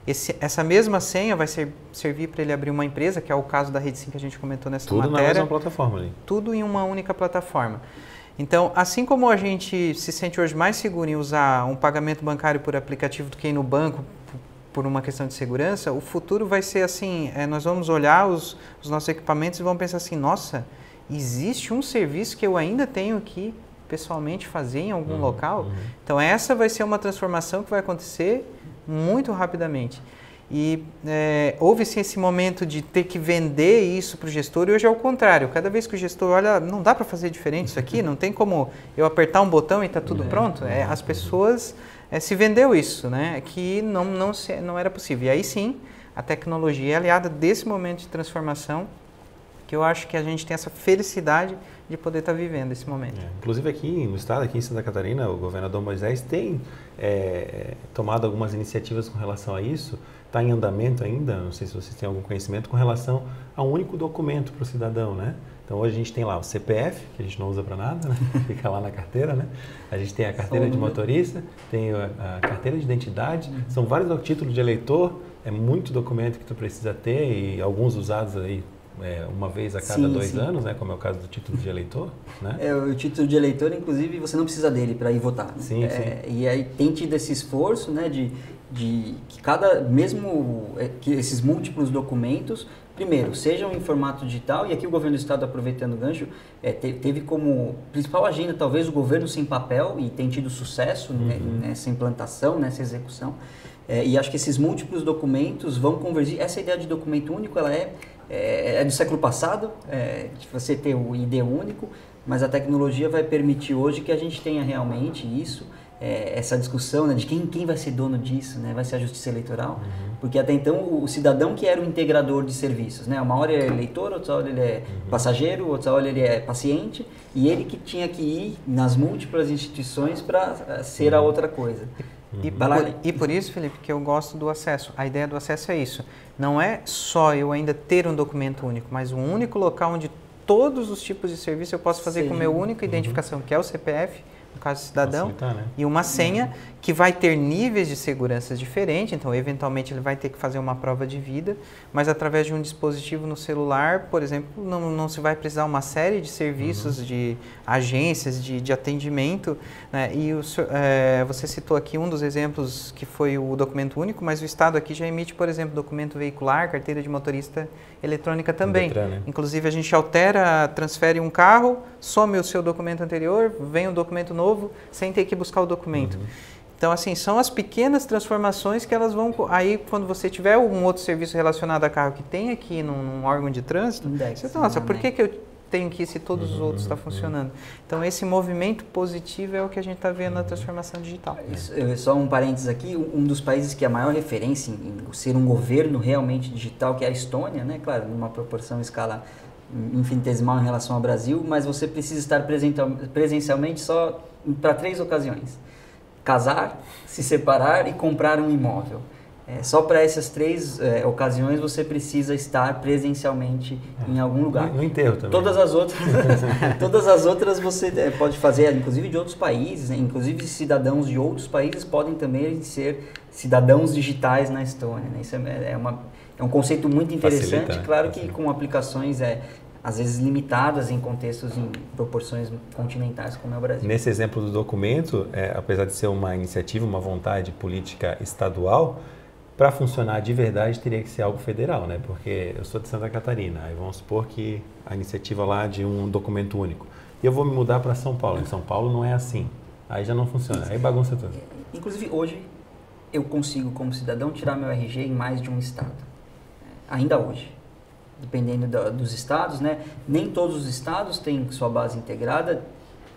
S2: Essa mesma senha vai servir para ele abrir uma empresa, que é o caso da Redsim que a gente comentou nessa matéria.
S1: Tudo na mesma plataforma ali.
S2: Tudo em uma única plataforma. Então, assim como a gente se sente hoje mais seguro em usar um pagamento bancário por aplicativo do que ir no banco por uma questão de segurança, o futuro vai ser assim, nós vamos olhar os nossos equipamentos e vamos pensar assim, nossa, existe um serviço que eu ainda tenho que pessoalmente fazer em algum local? Então essa vai ser uma transformação que vai acontecer muito rapidamente. E houve-se esse momento de ter que vender isso para o gestor, e hoje é o contrário. Cada vez que o gestor olha, não dá para fazer diferente isso aqui, não tem como eu apertar um botão e está tudo pronto. As pessoas se vendeu isso, né? Que não era possível. E aí sim, a tecnologia é aliada desse momento de transformação, que eu acho que a gente tem essa felicidade de poder estar vivendo esse momento.
S1: Inclusive aqui no estado, aqui em Santa Catarina, o governador Moisés tem tomado algumas iniciativas com relação a isso. Está em andamento ainda, não sei se vocês têm algum conhecimento, com relação a um único documento para o cidadão, né? Então hoje a gente tem lá o CPF, que a gente não usa para nada, né? Fica lá na carteira, né? A gente tem a carteira de motorista, tem a carteira de identidade, são vários títulos de eleitor, é muito documento que tu precisa ter, e alguns usados aí uma vez a cada 2 anos, né? Como é o caso do título de eleitor, né?
S3: O título de eleitor, inclusive, você não precisa dele para ir votar. Né?
S1: Sim.
S3: E aí tem tido esse esforço, né, de que que esses múltiplos documentos, primeiro, sejam em formato digital, e aqui o governo do estado, aproveitando o gancho, teve como principal agenda talvez o governo sem papel, e tem tido sucesso nessa implantação, nessa execução, e acho que esses múltiplos documentos vão convergir. Essa ideia de documento único, ela é do século passado, de você ter o ID único, mas a tecnologia vai permitir hoje que a gente tenha realmente isso, essa discussão, né, de quem vai ser dono disso, né, vai ser a justiça eleitoral, porque até então o cidadão que era o integrador de serviços, né, uma hora ele é eleitor, outra hora ele é passageiro, outra hora ele é paciente, e ele que tinha que ir nas múltiplas instituições para ser a outra coisa.
S2: E por isso, Felipe, que eu gosto do acesso. A ideia do acesso é isso. Não é só eu ainda ter um documento único, mas um único local onde todos os tipos de serviço eu posso fazer com a minha única identificação, que é o CPF, no caso do cidadão,
S1: né?
S2: E uma senha que vai ter níveis de segurança diferentes, então eventualmente ele vai ter que fazer uma prova de vida, mas através de um dispositivo no celular, por exemplo, não se vai precisar uma série de serviços, de agências, de atendimento, né? E você citou aqui um dos exemplos que foi o documento único, mas o Estado aqui já emite, por exemplo, documento veicular, carteira de motorista eletrônica também.
S1: Detran, né?
S2: Inclusive a gente transfere um carro, some o seu documento anterior, vem um documento novo, sem ter que buscar o documento. Então, assim, são as pequenas transformações que elas vão... Aí, quando você tiver um outro serviço relacionado a carro que tem aqui num órgão de trânsito, você fala, nossa, por que eu tenho que ir se todos os outros estão funcionando? Então, esse movimento positivo é o que a gente está vendo na transformação digital.
S3: Só um parênteses aqui, um dos países que é a maior referência em ser um governo realmente digital, que é a Estônia, né? Claro, numa proporção, escala infinitesimal em relação ao Brasil, mas você precisa estar presencialmente só para 3 ocasiões: casar, se separar e comprar um imóvel. Só para essas 3 ocasiões você precisa estar presencialmente em algum lugar.
S1: No enterro também.
S3: Todas as outras você pode fazer, inclusive de outros países, né? Inclusive cidadãos de outros países podem também ser cidadãos digitais na Estônia, né? Isso é um conceito muito interessante,
S1: Facilita, né?
S3: Claro que com aplicações às vezes limitadas em contextos, em proporções continentais como é o Brasil.
S1: Nesse exemplo do documento, apesar de ser uma iniciativa, uma vontade política estadual, para funcionar de verdade teria que ser algo federal, né? Porque eu sou de Santa Catarina, aí vamos supor que a iniciativa lá de um documento único. E eu vou me mudar para São Paulo. Em São Paulo não é assim. Aí já não funciona, aí bagunça tudo.
S3: Inclusive hoje eu consigo como cidadão tirar meu RG em mais de um estado. Ainda hoje. Dependendo dos estados, né? Nem todos os estados têm sua base integrada,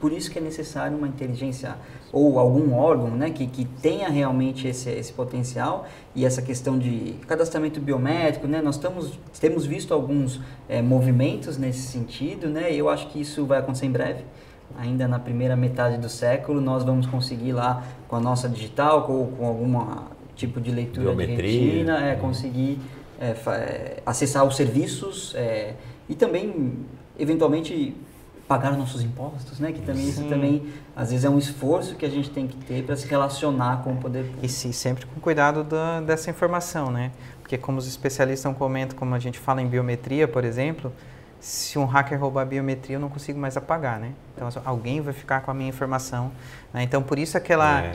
S3: por isso que é necessário uma inteligência ou algum órgão, né, que tenha realmente esse potencial e essa questão de cadastramento biométrico, né? Nós temos visto alguns movimentos nesse sentido, né? Eu acho que isso vai acontecer em breve. Ainda na primeira metade do século, nós vamos conseguir lá com a nossa digital ou com algum tipo de leitura
S1: biometria,
S3: de retina, conseguir acessar os serviços e também, eventualmente, pagar os nossos impostos, né? Que também isso também, às vezes, é um esforço que a gente tem que ter para se relacionar com o poder público.
S2: E sempre com cuidado dessa informação, né? Porque como os especialistas comentam, como a gente fala em biometria, por exemplo, se um hacker roubar a biometria, eu não consigo mais apagar, né? Então, alguém vai ficar com a minha informação, né? Então, por isso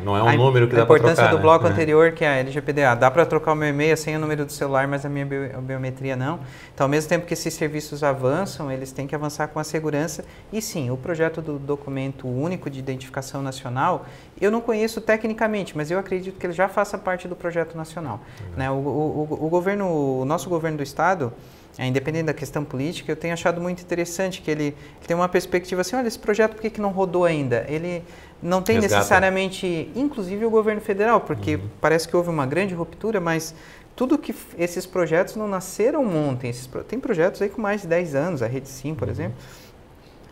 S1: não é um número que dá para trocar,
S2: a importância do bloco
S1: né?
S2: anterior, que é a LGPD. Dá para trocar o meu e-mail sem o número do celular, mas a minha biometria não. Então, ao mesmo tempo que esses serviços avançam, eles têm que avançar com a segurança. E sim, o projeto do documento único de identificação nacional, eu não conheço tecnicamente, mas eu acredito que ele já faça parte do projeto nacional, né? O nosso governo do estado, independente da questão política, eu tenho achado muito interessante que ele tem uma perspectiva assim, olha, esse projeto por que não rodou ainda? Ele não tem necessariamente, inclusive o governo federal, porque parece que houve uma grande ruptura, mas tudo que esses projetos não nasceram ontem. Tem projetos aí com mais de 10 anos, a Rede Sim, por exemplo.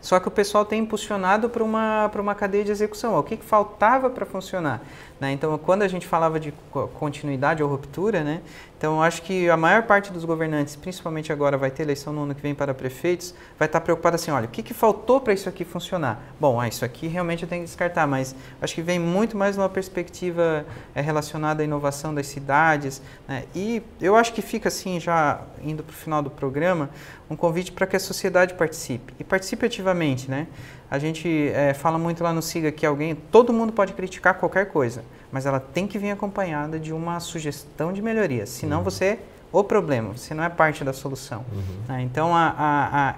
S2: Só que o pessoal tem impulsionado para uma cadeia de execução. O que faltava para funcionar? Né? Então, quando a gente falava de continuidade ou ruptura, né? Então, eu acho que a maior parte dos governantes, principalmente agora vai ter eleição no ano que vem para prefeitos, vai estar preocupada assim, olha, o que faltou para isso aqui funcionar? Bom, isso aqui realmente eu tenho que descartar, mas acho que vem muito mais numa perspectiva relacionada à inovação das cidades, né? E eu acho que fica assim, já indo para o final do programa, um convite para que a sociedade participe, e participe ativamente, né? A gente fala muito lá no SIGA que todo mundo pode criticar qualquer coisa, mas ela tem que vir acompanhada de uma sugestão de melhoria, senão você é o problema, você não é parte da solução. Então,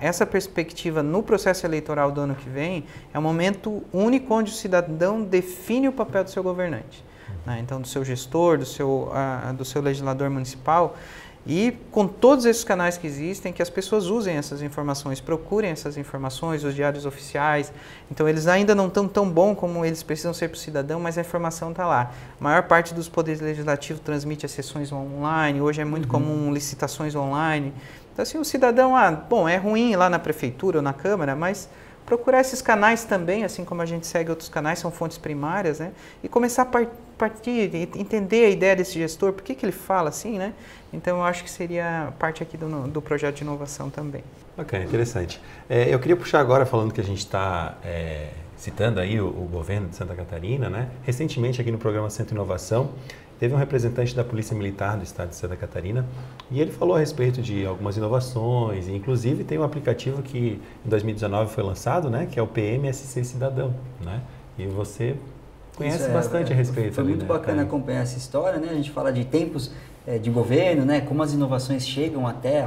S2: essa perspectiva no processo eleitoral do ano que vem é um momento único onde o cidadão define o papel do seu governante, né? Então, do seu gestor, do seu legislador municipal, e com todos esses canais que existem, que as pessoas usem essas informações, procurem essas informações, os diários oficiais. Então, eles ainda não estão tão bom como eles precisam ser para o cidadão, mas a informação está lá. A maior parte dos poderes legislativos transmite as sessões online, hoje é muito comum licitações online. Então, assim, o cidadão, é ruim lá na prefeitura ou na Câmara, mas procurar esses canais também, assim como a gente segue outros canais, são fontes primárias, né? E começar a partir, entender a ideia desse gestor, por que ele fala assim, né? Então, eu acho que seria parte aqui do projeto de inovação também.
S1: Bacana, interessante. Eu queria puxar agora, falando que a gente está citando aí o governo de Santa Catarina, né? Recentemente, aqui no programa Centro Inovação, teve um representante da Polícia Militar do Estado de Santa Catarina e ele falou a respeito de algumas inovações, e inclusive tem um aplicativo que em 2019 foi lançado, né? Que é o PMSC Cidadão, né? E você conhece bastante a respeito.
S3: Foi muito
S1: né?
S3: bacana acompanhar essa história, né? A gente fala de tempos de governo, né? Como as inovações chegam até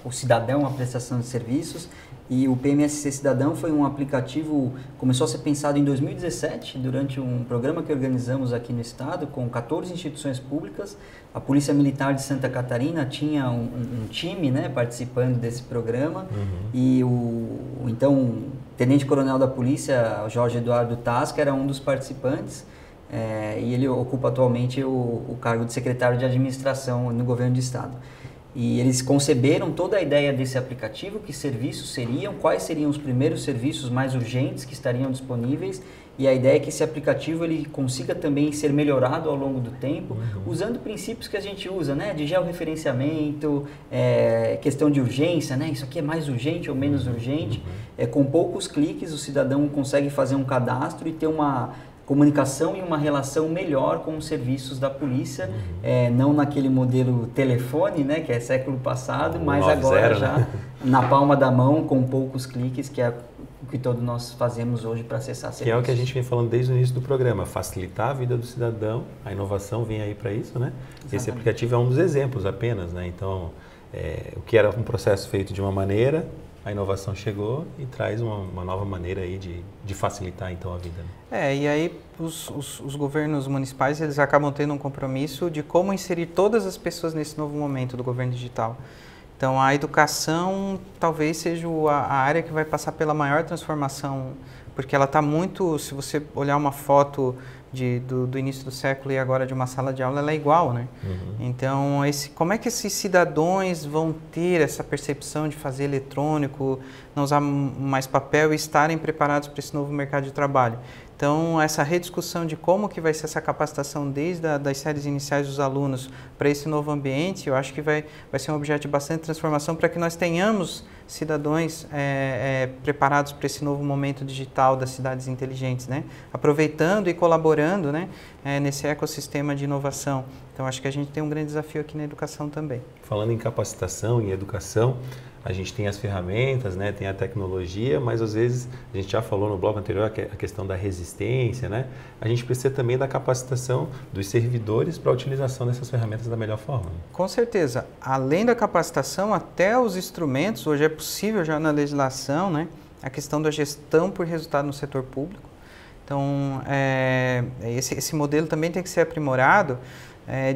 S3: o cidadão, a prestação de serviços. E o PMSC Cidadão foi um aplicativo, começou a ser pensado em 2017, durante um programa que organizamos aqui no estado, com 14 instituições públicas. A Polícia Militar de Santa Catarina tinha um time, né, participando desse programa. E então, Tenente-Coronel da Polícia, Jorge Eduardo Tasca, era um dos participantes. E ele ocupa atualmente o cargo de secretário de administração no governo do estado. E eles conceberam toda a ideia desse aplicativo, que serviços seriam, quais seriam os primeiros serviços mais urgentes que estariam disponíveis, e a ideia é que esse aplicativo ele consiga também ser melhorado ao longo do tempo, usando princípios que a gente usa, né, de georreferenciamento, questão de urgência, né, isso aqui é mais urgente ou menos urgente. Com poucos cliques o cidadão consegue fazer um cadastro e ter uma comunicação e uma relação melhor com os serviços da polícia, não naquele modelo telefone, né, que é século passado, mas agora já na palma da mão, com poucos cliques, que é o que todos nós fazemos hoje para acessar serviços.
S1: Que é o que a gente vem falando desde o início do programa, facilitar a vida do cidadão, a inovação vem aí para isso, né? Exatamente. Esse aplicativo é um dos exemplos apenas, né? Então, o que era um processo feito de uma maneira, a inovação chegou e traz uma nova maneira aí de facilitar então a vida. Né?
S2: E aí os governos municipais eles acabam tendo um compromisso de como inserir todas as pessoas nesse novo momento do governo digital. Então a educação talvez seja a área que vai passar pela maior transformação, porque ela está muito, se você olhar uma foto do início do século e agora de uma sala de aula, ela é igual, né? Então, como é que esses cidadãos vão ter essa percepção de fazer eletrônico, não usar mais papel e estarem preparados para esse novo mercado de trabalho? Então, essa rediscussão de como que vai ser essa capacitação desde das séries iniciais dos alunos para esse novo ambiente, eu acho que vai ser um objeto de bastante transformação para que nós tenhamos cidadãos preparados para esse novo momento digital das cidades inteligentes, né? Aproveitando e colaborando, né, nesse ecossistema de inovação. Então, acho que a gente tem um grande desafio aqui na educação também.
S1: Falando em capacitação e educação, a gente tem as ferramentas, né, tem a tecnologia, mas às vezes, a gente já falou no bloco anterior, a questão da resistência, né? A gente precisa também da capacitação dos servidores para a utilização dessas ferramentas da melhor forma. Né?
S2: Com certeza. Além da capacitação, até os instrumentos, hoje é possível já na legislação, né, a questão da gestão por resultado no setor público. Então, esse modelo também tem que ser aprimorado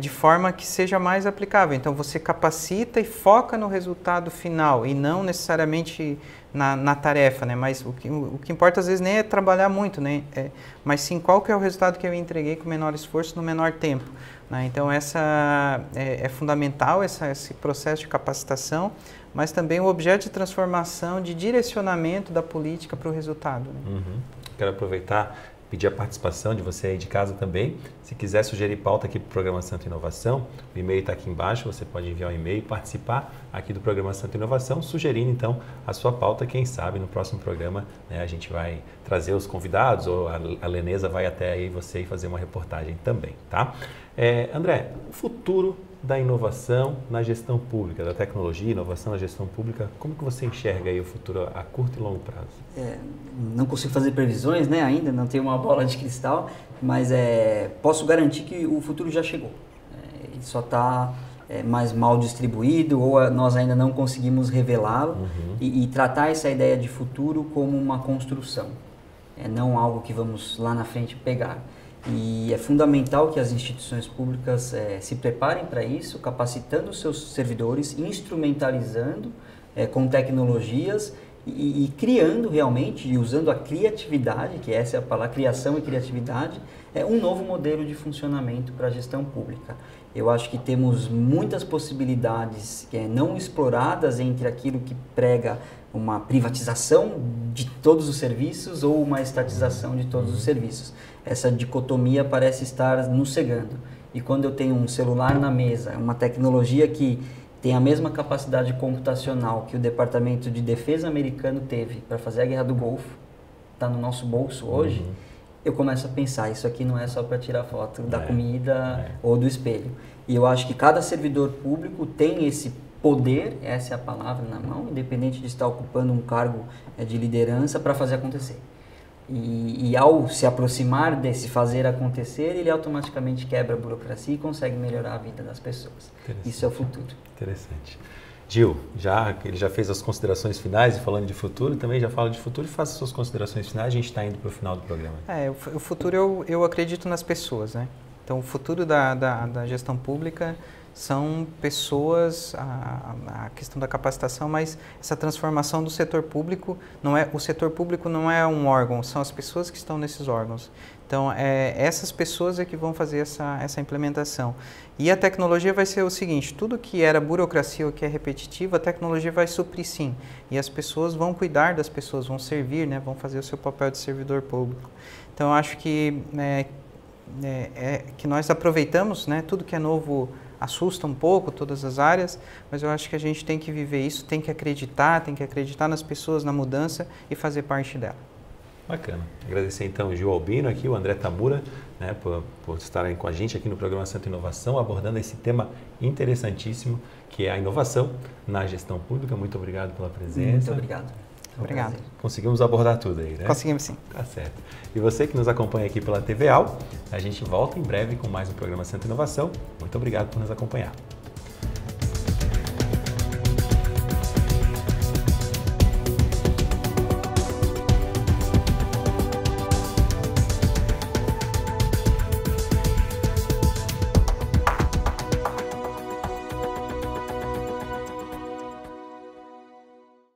S2: de forma que seja mais aplicável. Então, você capacita e foca no resultado final e não necessariamente na tarefa, né? Mas o que importa às vezes nem é trabalhar muito, né? Mas sim qual que é o resultado que eu entreguei com menor esforço no menor tempo. Né? Então, é fundamental esse processo de capacitação, mas também o objeto de transformação, de direcionamento da política para o resultado. Né?
S1: Quero aproveitar, pedir a participação de você aí de casa também. Se quiser sugerir pauta aqui para o Programa Santa Inovação, o e-mail está aqui embaixo, você pode enviar um e-mail, participar aqui do Programa Santa Inovação, sugerindo então a sua pauta. Quem sabe no próximo programa, né, a gente vai trazer os convidados ou a Leneza vai até aí você e fazer uma reportagem também, tá? André, o futuro da inovação na gestão pública, da tecnologia, inovação na gestão pública, como que você enxerga aí o futuro a curto e longo prazo?
S3: Não consigo fazer previsões, né, ainda, não tenho uma bola de cristal, mas posso garantir que o futuro já chegou. Ele só está mais mal distribuído ou nós ainda não conseguimos revelá-lo e tratar essa ideia de futuro como uma construção, não algo que vamos lá na frente pegar. E é fundamental que as instituições públicas se preparem para isso, capacitando os seus servidores, instrumentalizando com tecnologias e criando realmente, e usando a criatividade, que essa é a palavra, criação e criatividade, um novo modelo de funcionamento para a gestão pública. Eu acho que temos muitas possibilidades não exploradas entre aquilo que prega uma privatização de todos os serviços ou uma estatização de todos os serviços. Essa dicotomia parece estar nos cegando. E quando eu tenho um celular na mesa, uma tecnologia que tem a mesma capacidade computacional que o Departamento de Defesa americano teve para fazer a Guerra do Golfo, está no nosso bolso hoje, eu começo a pensar, isso aqui não é só para tirar foto da comida ou do espelho. E eu acho que cada servidor público tem esse poder, essa é a palavra na mão, independente de estar ocupando um cargo de liderança, para fazer acontecer. E ao se aproximar desse fazer acontecer, ele automaticamente quebra a burocracia e consegue melhorar a vida das pessoas. Isso é o futuro.
S1: Interessante. Gil, ele já fez as considerações finais e falando de futuro, também já fala de futuro e faça suas considerações finais, a gente está indo para o final do programa.
S2: O futuro eu acredito nas pessoas, né? Então o futuro da gestão pública são pessoas, a questão da capacitação, mas essa transformação do setor público, o setor público não é um órgão, são as pessoas que estão nesses órgãos. Então, essas pessoas é que vão fazer essa implementação. E a tecnologia vai ser o seguinte, tudo que era burocracia ou que é repetitivo, a tecnologia vai suprir sim. E as pessoas vão cuidar das pessoas, vão servir, né, vão fazer o seu papel de servidor público. Então, eu acho que nós aproveitamos, né, tudo que é novo assusta um pouco, todas as áreas, mas eu acho que a gente tem que viver isso, tem que acreditar nas pessoas, na mudança e fazer parte dela.
S1: Bacana. Agradecer então o Gil Albino aqui, o André Tamura, né, por estarem com a gente aqui no programa Santa Inovação, abordando esse tema interessantíssimo, que é a inovação na gestão pública. Muito obrigado pela presença.
S3: Muito obrigado.
S2: Obrigado.
S1: Conseguimos abordar tudo aí, né?
S2: Conseguimos sim.
S1: Tá certo. E você que nos acompanha aqui pela TV AL, a gente volta em breve com mais um programa Santa Inovação. Muito obrigado por nos acompanhar.